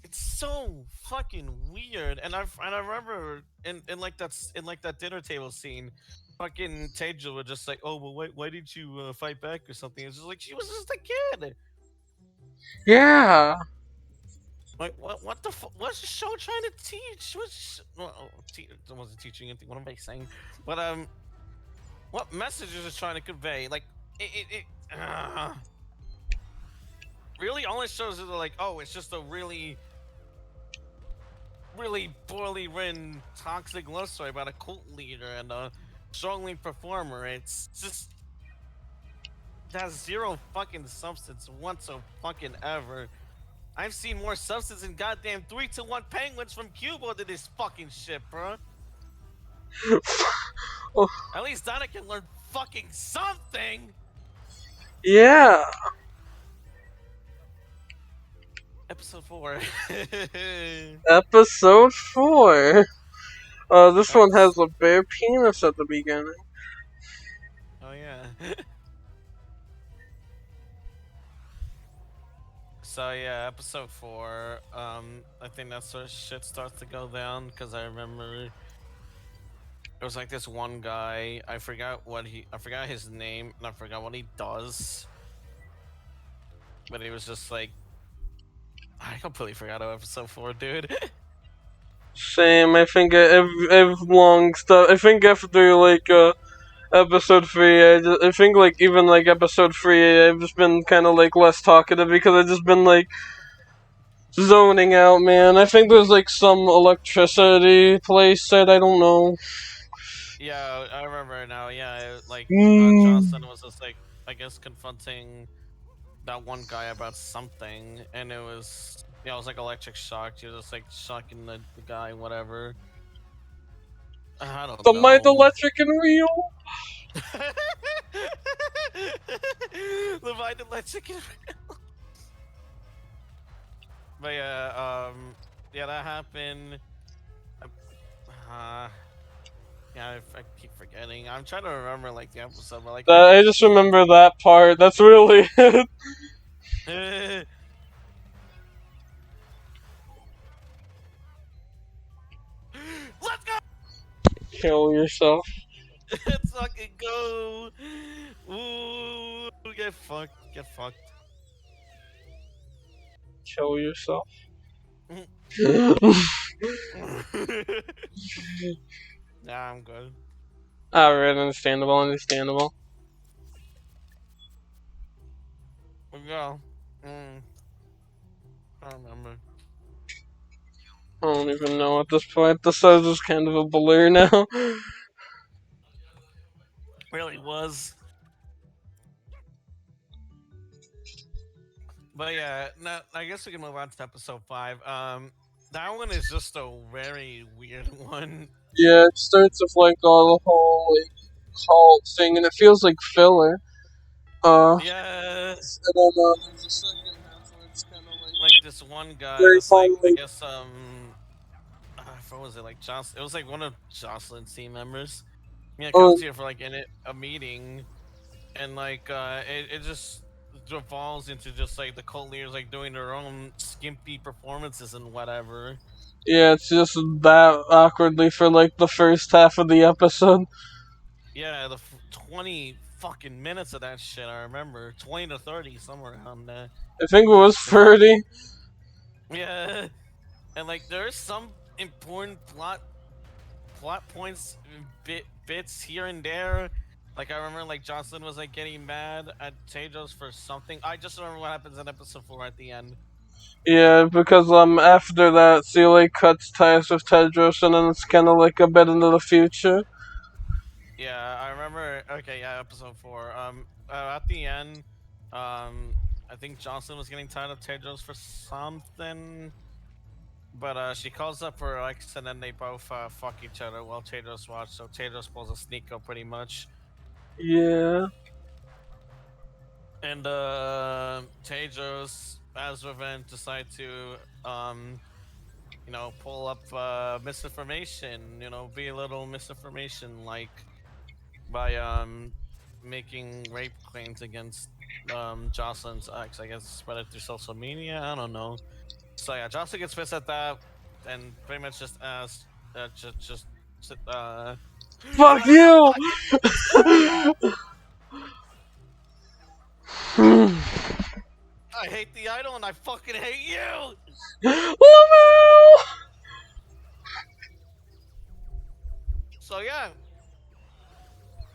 It's so fucking weird. And I remember in like that dinner table scene, fucking Tejo were just like, oh, well, why did you fight back or something? It's just like she was just a kid. Yeah. Like, what the fuck? What's the show trying to teach? It wasn't teaching anything. What am I saying? But what messages is trying to convey? Like, it really only shows it like, oh, it's just a really poorly written toxic love story about a cult leader and a struggling performer. It's just it has zero fucking substance whatsoever fucking ever. I've seen more substance in goddamn 3-1 penguins from Cuba than this fucking shit, bro. Oh, At least Donna can learn fucking something. yeah. Episode 4. Episode 4. This one has a bare penis at the beginning. Oh yeah. So yeah, episode 4. I think that's where shit starts to go down because I remember there was like this one guy. I forgot his name and I forgot what he does. But he was just like, I completely forgot about episode 4, dude. Same. I think I've long stuff. I think after like episode 3, I think like even like episode 3, I've just been kind of like less talkative because I've just been like zoning out, man. I think there's like some electricity place that I don't know. Yeah, I remember now. Yeah, like Mm. Johnson was just like, I guess, confronting that one guy about something, and it was like electric shock. He was just like shocking the guy, whatever. I don't The mind know. electric and real. The mind electric. But yeah, that happened. Uh, yeah, I keep forgetting. I'm trying to remember like the episode, but like I just remember that part. That's really it. Let's go. Kill yourself. Let's fucking go. Ooh, get fucked. Get fucked. Kill yourself. Nah, I'm good. Alright, understandable, understandable. We go. I don't remember. I don't even know at this point. The size is kind of a blur now. Really was. But yeah, no, I guess we can move on to episode 5. That one is just a very weird one. Yeah, it starts with like all the whole like cult thing, and it feels like filler. And Yeah, then there's a second half where it's kind of like like this one guy very that's like, fun, I like guess what was it like? It was like one of Jocelyn's team members. Yeah, oh comes here for like a meeting, and like it just devolves into just like the cult leaders like doing their own skimpy performances and whatever. yeah, it's just that awkwardly for like the first half of the episode. Yeah, 20 fucking minutes of that shit. I remember 20 to 30 somewhere around there. I think it was It's like 30. yeah, and like there's some important plot points, bits here and there. Like I remember, like Jocelyn was like getting mad at Tejos for something. I just remember what happens in episode 4 at the end. Yeah, because after that, she like cuts ties with Tedros, and then it's kind of like a bit into the future. Yeah, I remember. Okay, yeah, episode 4. At the end, I think Jocelyn was getting tired of Tedros for something, but she calls up her ex, and then they both fuck each other while Tedros watch. So Tedros pulls a sneak up pretty much. Yeah. And Tejos, as revenge, decide to pull up misinformation, be a little misinformation like by making rape claims against Jocelyn's ex. I guess spread it through social media. I don't know. So yeah, Jocelyn gets pissed at that and pretty much just asks just Fuck you! I hate the idol and I fucking hate you. Lamau! So yeah,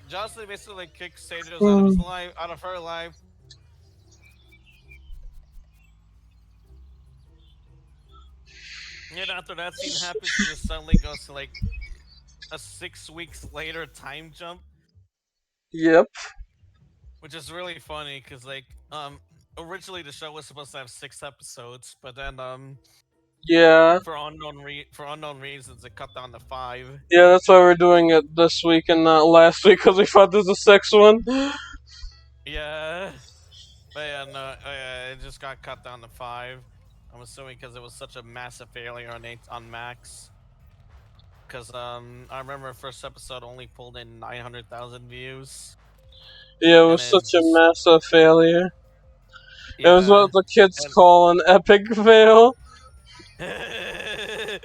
Jocelyn basically like kicks Sages out of his life, out of her life. And after that scene happens, she just suddenly goes to like a 6 weeks later time jump, Yep. which is really funny because like originally the show was supposed to have 6 episodes, but then Yeah. for unknown reasons it cut down to 5. Yeah, that's why we're doing it this week and not last week, because we thought there's a sixth one. Yeah, but yeah, no, it just got cut down to 5. I'm assuming because it was such a massive failure on Max. Because I remember first episode only pulled in 900,000 views, Yeah, it and was then such a just massive failure. It was yeah, what the kids and call an epic fail. And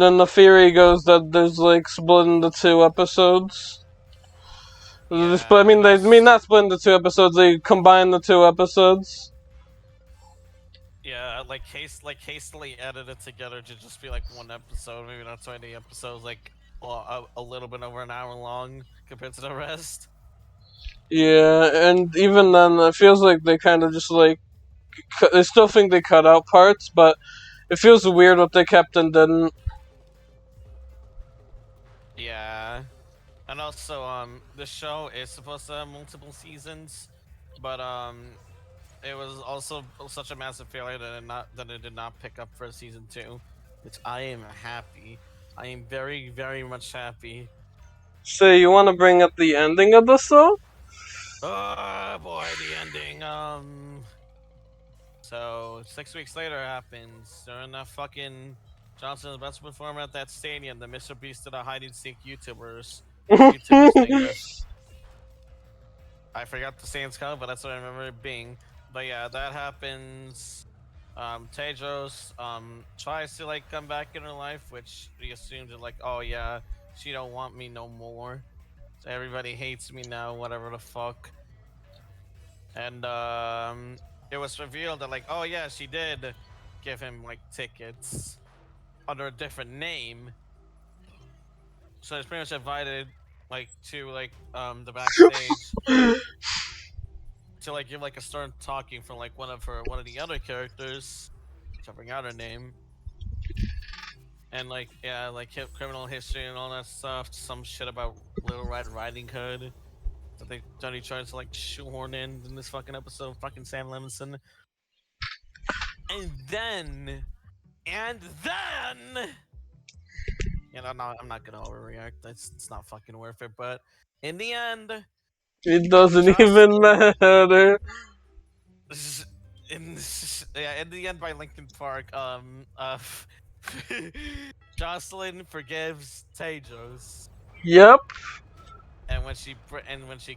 then the theory goes that there's like split into 2 episodes. I yeah, mean, and they mean also not split into 2 episodes. They combine the 2 episodes. yeah, like hastily edited together to just be like one episode. Maybe that's why the episode's like a little bit over an hour long compared to the rest. Yeah, and even then, it feels like they kind of just like I still think they cut out parts, but it feels weird what they kept and didn't. Yeah, and also the show is supposed to have multiple seasons, but it was also such a massive failure that it did not pick up for season 2, which I am happy. I am very very much happy. So you want to bring up the ending of the show? Oh boy, the ending. So 6 weeks later happens during that fucking Johnson's best performer at that stadium. The Mr. Beast of the hide and seek YouTubers thing with. I forgot the Saints code, but that's what I remember it being. But yeah, that happens. Tedros tries to like come back in her life, which we assumed that like, oh yeah, she don't want me no more. So everybody hates me now, whatever the fuck. And it was revealed that like, oh yeah, she did give him like tickets under a different name. So he's pretty much invited like to like the backstage to like give like a stern talking from like one of the other characters, which I forgot her name. And like yeah, like criminal history and all that stuff. Some shit about Little Red Riding Hood that he tries to like shoehorn in this fucking episode. Fucking Sam Levinson. And then, you know, no, I'm not gonna overreact. It's not fucking worth it. But in the end, It doesn't even Jocelyn, matter. in the end by Linkin Park, Jocelyn forgives Tejos. Yep. And when she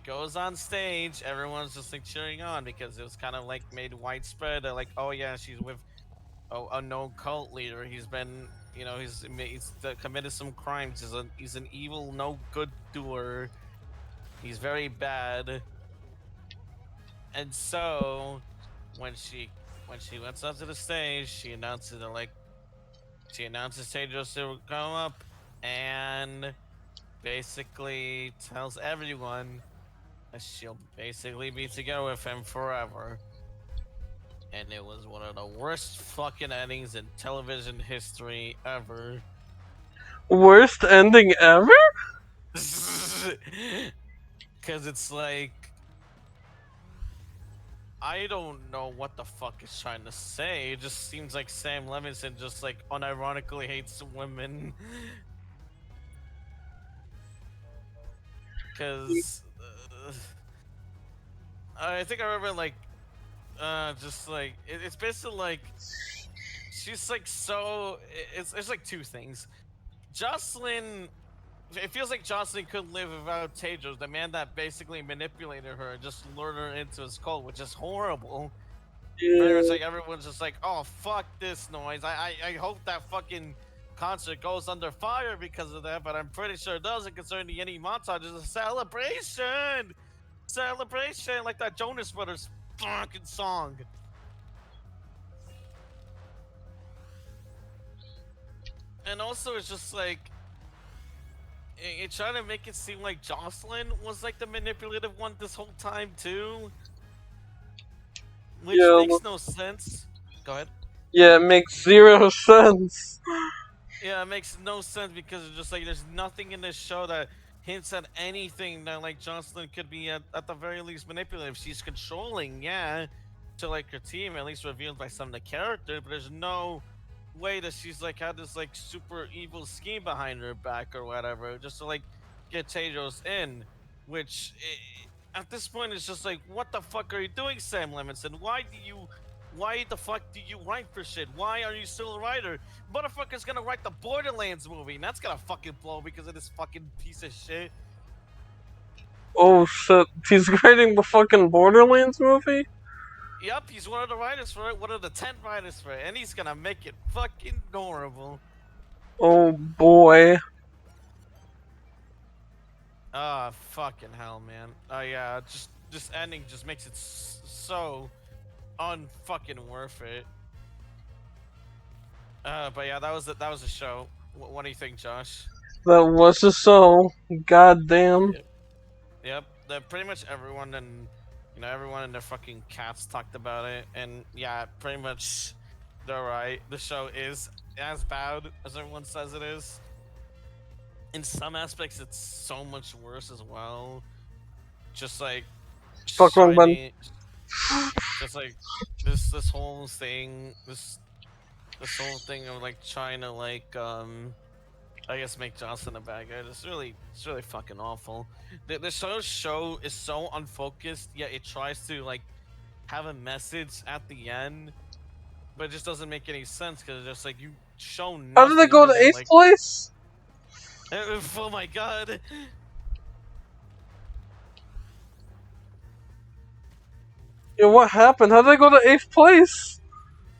goes on stage, everyone's just like cheering on because it was kind of like made widespread. They're like, oh yeah, she's with a known cult leader. He's been, you know, he's committed some crimes. He's an evil, no good doer. He's very bad. And so when she went up to the stage, she announces Tedros to come up and basically tells everyone that she'll basically be together with him forever. And it was one of the worst fucking endings in television history ever. Worst ending ever? Because it's like, I don't know what the fuck it's trying to say. It just seems like Sam Levinson just like unironically hates women. Because I think I remember like just like it's basically like she's like so it's like two things. Jocelyn, it feels like Jocelyn couldn't live without Tedros, the man that basically manipulated her and just lured her into his cult, which is horrible. Pretty Yeah. much like everyone's just like, oh fuck this noise. I hope that fucking concert goes under fire because of that, but I'm pretty sure it doesn't concerning the any montage is a celebration. Celebration, like that Jonas Brothers fucking song. And also, it's just like it trying to make it seem like Jocelyn was like the manipulative one this whole time too, which Yeah, makes no sense. Go ahead. yeah, it makes zero sense. Yeah, it makes no sense because it's just like there's nothing in this show that hints at anything that like Jocelyn could be at the very least manipulative. She's controlling, yeah, to like her team, at least revealed by some of the characters, but there's no way that she's like had this like super evil scheme behind her back or whatever, just to like get Tedros in, which at this point is just like, what the fuck are you doing, Sam Levinson? Why the fuck do you write for shit? Why are you still a writer? Motherfucker's gonna write the Borderlands movie, and that's gonna fucking blow because of this fucking piece of shit. Oh shit, he's writing the fucking Borderlands movie? Yep, he's one of the writers for it, one of the 10 writers for it, and he's gonna make it fucking horrible. Oh boy. Ah, fucking hell, man. Oh yeah, just this ending just makes it so unfucking worth it. But yeah, that was a show. What do you think, Josh? That was a so. Goddamn. Yep. Yep. Pretty much everyone and everyone and their fucking cats talked about it, and yeah, pretty much they're right. The show is as bad as everyone says it is. In some aspects, it's so much worse as well. Just like Fuck wrong button. shiny, just like this whole thing, this whole thing of like trying to like I guess make Johnson a bad guy. It's really fucking awful. The show is so unfocused, yet it tries to like have a message at the end, but it just doesn't make any sense because it's just like you show nothing. How did they go to other than, 8th like, place? oh my god. Yeah, what happened? How did they go to 8th place?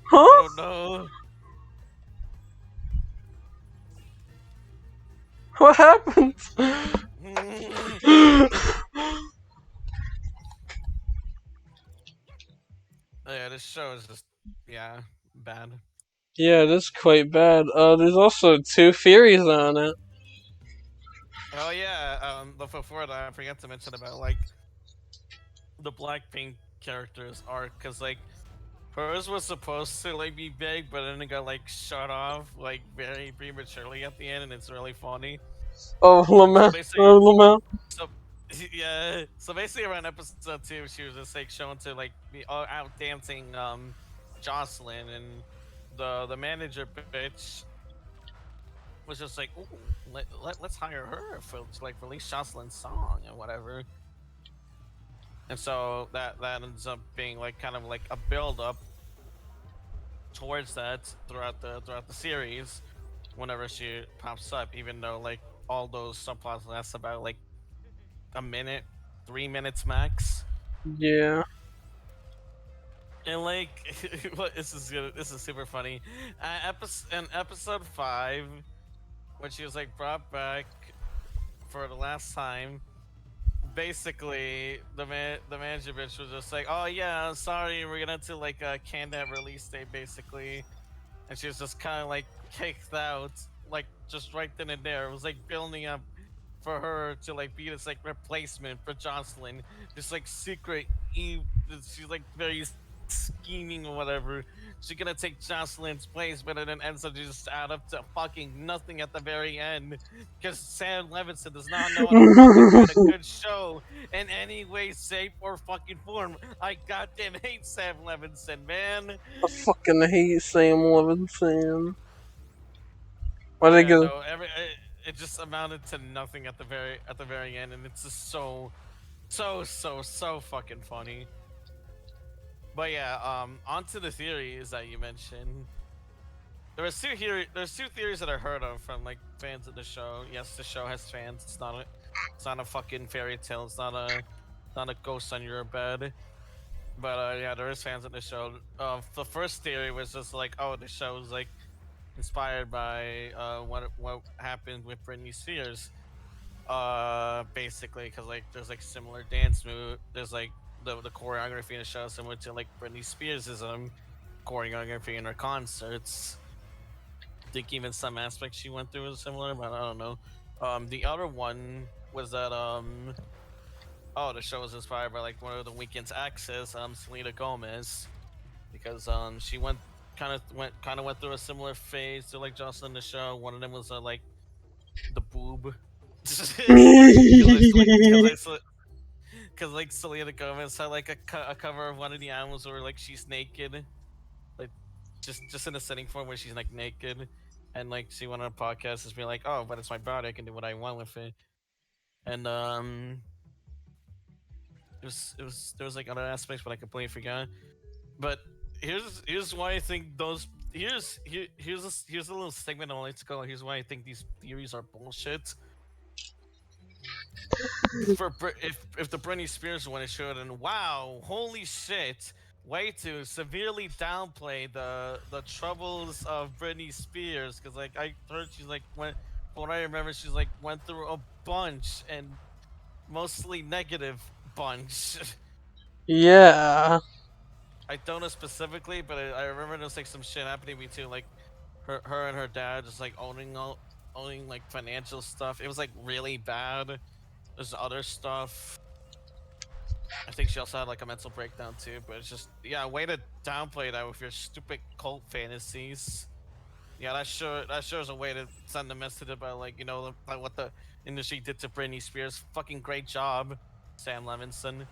Huh? I don't know. What happened? Yeah, this show is just bad. Yeah, it is quite bad. There's also 2 theories on it. Oh yeah, but before that, I forgot to mention about like the Blackpink characters arc, because like hers was supposed to like be big, but then it got like shut off like very prematurely at the end, and it's really funny. Oh, Lama. Oh, Lama. So yeah, so basically around episode 2, she was just like shown to like be out dancing Jocelyn, and the manager bitch was just like, ooh, let's hire her for to like release Jocelyn's song and whatever. And so that ends up being like kind of like a build up towards that throughout the series whenever she pops up, even though like all those subplots last about like a minute, 3 minutes max. Yeah. And like this is super funny. In episode 5, when she was like brought back for the last time, basically the manager bitch was just like, oh yeah, sorry, we're gonna have to like can that release date basically, and she was just kind of like kicked out, like just right then and there. It was like building up for her to like be this like replacement for Jocelyn, this like secret she's like very scheming or whatever. She's gonna take Jocelyn's place, but it then ends up just add up to fucking nothing at the very end because Sam Levinson does not know how to fucking write a good show in any way, shape, or fucking form. I goddamn hate Sam Levinson, man. I fucking hate Sam Levinson. Why they go? No, it just amounted to nothing at the very end, and it's just so fucking funny. But yeah, onto the theories that you mentioned. There's two theories that I heard of from like fans of the show. Yes, the show has fans. It's not a fucking fairy tale. It's not a ghost on your bed. But yeah, there is fans of the show. The first theory was just like, oh, the show is like inspired by what happened with Britney Spears. Basically, because like there's like similar dance move. There's like the choreography in the show similar to like Britney Spears' choreography in her concerts. I think even some aspects she went through was similar, but I don't know. The other one was that oh, the show was inspired by like one of the Weeknd's exes, Selena Gomez, because she went through a similar phase to like Jocelyn in the show. One of them was like the boob, because like Selena Gomez had like a cover of one of the albums where like she's naked, like just in a setting form where she's like naked, and like she went on a podcast and be like, oh, but it's my body, I can do what I want with it, and it was there was like other aspects, but I completely forgot. But here's why I think those here's a little segment I like to go. Here's why I think these theories are bullshit. If the Britney Spears one is showed, and wow, holy shit, way to severely downplay the troubles of Britney Spears, because like I heard she's like went from what I remember she's like went through a bunch, and mostly negative bunch. Yeah. I don't know specifically, but I remember there's like some shit happening to me too, like her and her dad just like owning like financial stuff. It was like really bad. There's other stuff. I think she also had like a mental breakdown too, but it's just yeah, way to downplay that with your stupid cult fantasies. Yeah, that sure is a way to send a message about like like what the industry did to Britney Spears. Fucking great job, Sam Levinson.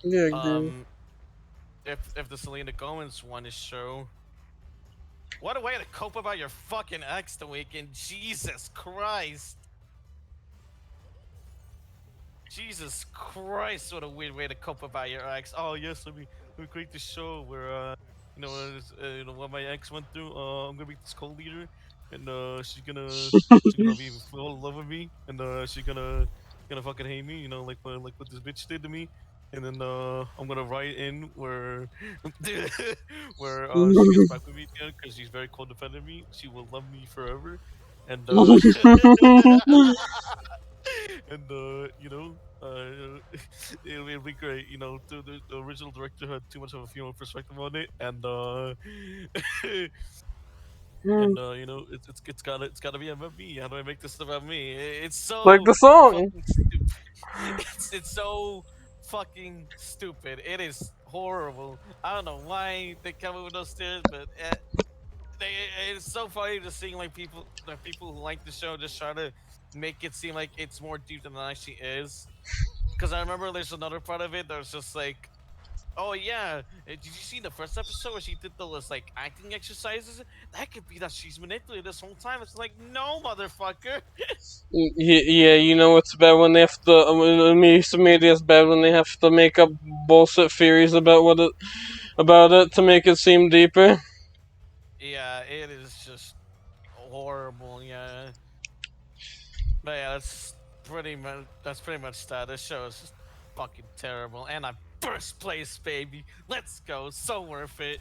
Yeah, agree. Um, if the Selena Gomez one is true, what a way to cope about your fucking ex the weekend. Jesus Christ. Jesus Christ, what a weird way to cope about your ex. Oh yes, let me create this show where what my ex went through. I'm gonna make this co-leader, and she's gonna be full in love with me, and she's gonna fucking hate me. Like what this bitch did to me. And then I'm gonna write in where where she gets back with me again because she's very codependent of me. She will love me forever, and and it'll be great. The original director had too much of a female perspective on it, and it's gotta be about me. How do I make this about me? It's Like so the song. fucking stupid. It's so fucking stupid. It is horrible. I don't know why they come up with those theories, but they, it's so funny to see like people who like the show just try to make it seem like it's more deep than it actually is. Because I remember there's another part of it that was just like, oh yeah, did you see the first episode where she did those like acting exercises? That could be that she's manipulated this whole time. It's like, no, motherfucker. Yeah, you know it's bad when they have to. Media is bad when they have to make up bullshit theories about about it to make it seem deeper. Yeah, it is just horrible. Yeah, but yeah, that's pretty much that. This show is just fucking terrible, and I'm first place, baby. Let's go, so worth it.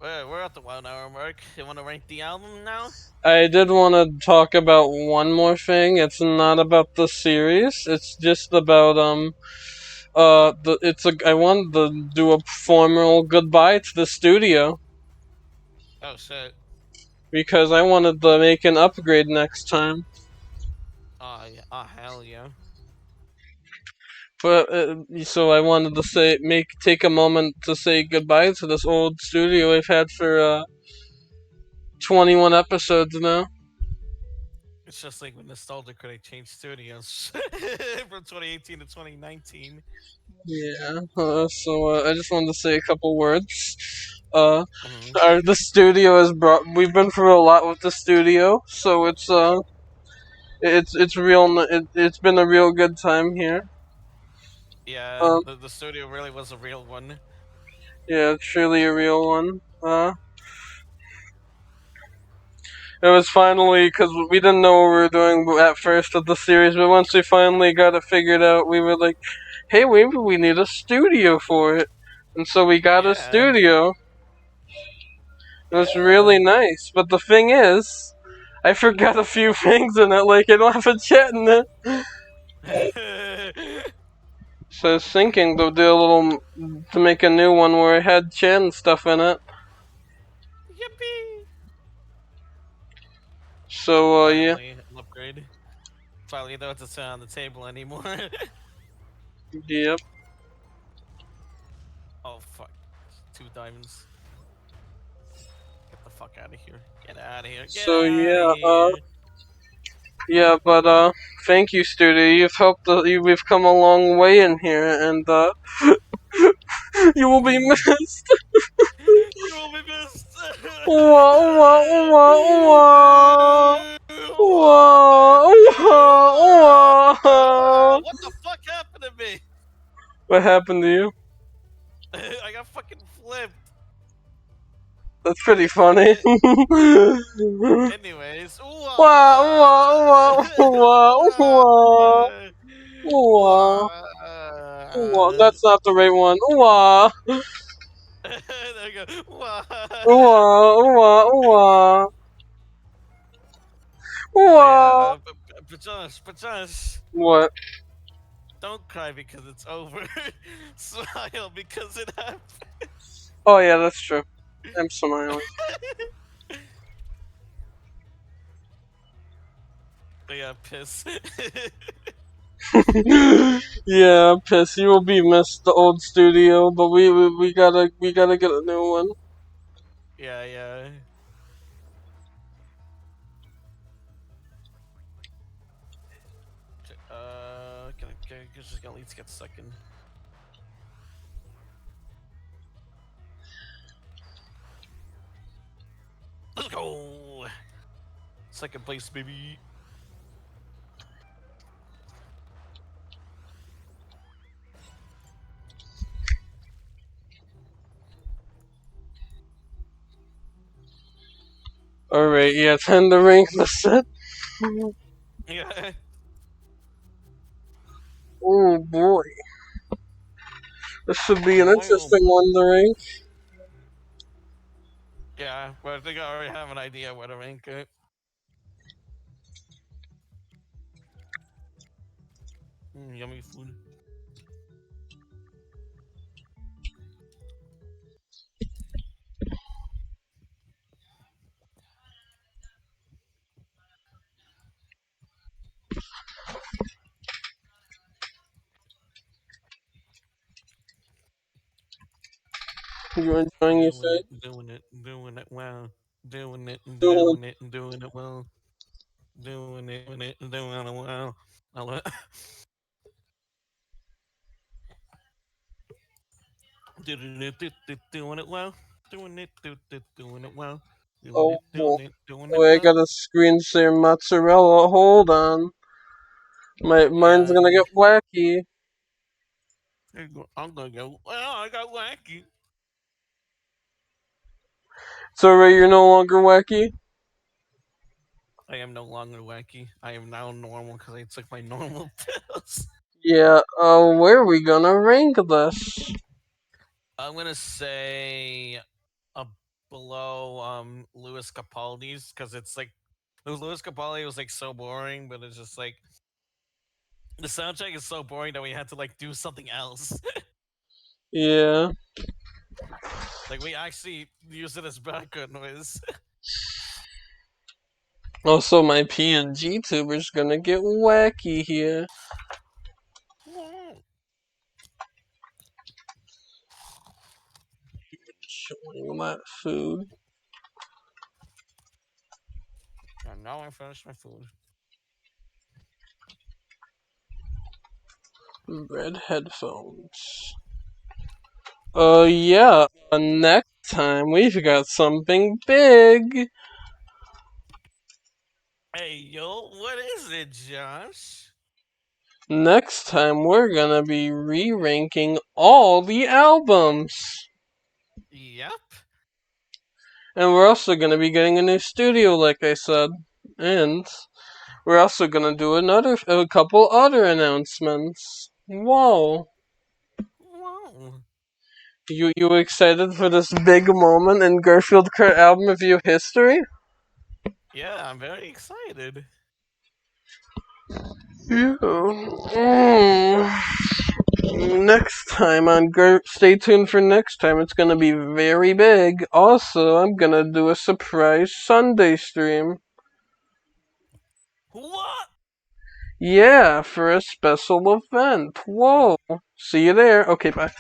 We're at the 1 hour mark. You want to rank the album now? I did want to talk about one more thing. It's not about the series. It's just about I wanted to do a formal goodbye to the studio Oh shit. because I wanted to make an upgrade next time. Oh yeah. Oh hell yeah. But so I wanted to take a moment to say goodbye to this old studio I've had for 21 episodes now. It's just like when Nostalgia Critic changed studios from 2018 to 2019. Yeah. I just wanted to say a couple words. Hmm. The studio has brought. We've been through a lot with the studio, so it's real. It's been a real good time here. Yeah, Um, the studio really was a real one. yeah, it's truly a real one. It was finally because we didn't know what we were doing at first of the series, but once we finally got it figured out, we were like, "Hey, maybe we need a studio for it," and so we got a Yeah, studio. It was really nice, but the thing is, I forgot a few things in it, like I don't have a chat in it. So I was thinking to do a little, to make a new one where I had chat and stuff in it. Yippee! So, yeah. Finally, an upgrade. Finally, don't have to sit on the table anymore. Yep. Oh fuck! 2 diamonds. Get the fuck out of here! Get out of here! Get So, out of yeah, here! yeah, but, thank you, Studio. You've helped, we've come a long way in here, and, you will be missed. You will be missed. Wah, wah, wah, wah. Wah, wah, wah. What the fuck happened to me? What happened to you? I got fucking flipped. That's pretty funny. Anyways, Wah, wah, wah, wah, wah. Wah, wah. That's not the right one. Wah, there you go. wah, wah, wah. But yeah, Wah. but Josh, What? don't cry because it's over. Smile because it happened. Oh, yeah, that's true. I'm smiling. But yeah, piss. Yeah, piss. You will be missed, the old studio, but we gotta get a new one. Yeah, yeah. Just gonna at least get second. Let's go. Second place, baby. Alright, yeah, time to rank the set. Yeah. Oh boy. This should be an Boy, oh interesting boy. one to rank. Yeah, but I think I already have an idea where to rank it. Yummy food. You enjoying your set? Doing it well. Doing it, Doing doing it, doing it well. Doing it, doing it well. I love doing it well. Doing it, doing it well. Doing oh it, boy. doing it Wait, I well. got a screen share mozzarella. Hold on. Mine's Yeah, gonna get wacky. I'm gonna go. Well, I got wacky. So, Ray, you're no longer wacky? I am no longer wacky. I am now normal because I took my normal pills. Yeah, where are we gonna rank this? I'm gonna say below Louis Capaldi's because it's like Louis Capaldi was like so boring, but it's just like the soundtrack is so boring that we had to like do something else. Yeah. Like we actually use it as background noise. Also, my PNG tuber's gonna get wacky here. Showing that food. And now I finished my food. Red headphones. Yeah. Next time we've got something big. Hey yo, what is it, Josh? Next time we're gonna be re-ranking all the albums. Yep. And we're also gonna be getting a new studio, like I said. And we're also gonna do a couple other announcements. Whoa. Wow. You excited for this big moment in Garfield Kart album review history? Yeah, I'm very excited. Yeah. Next time on stay tuned for next time. It's gonna be very big. Also, I'm gonna do a surprise Sunday stream. What? Yeah, for a special event. Whoa. See you there. Okay, bye.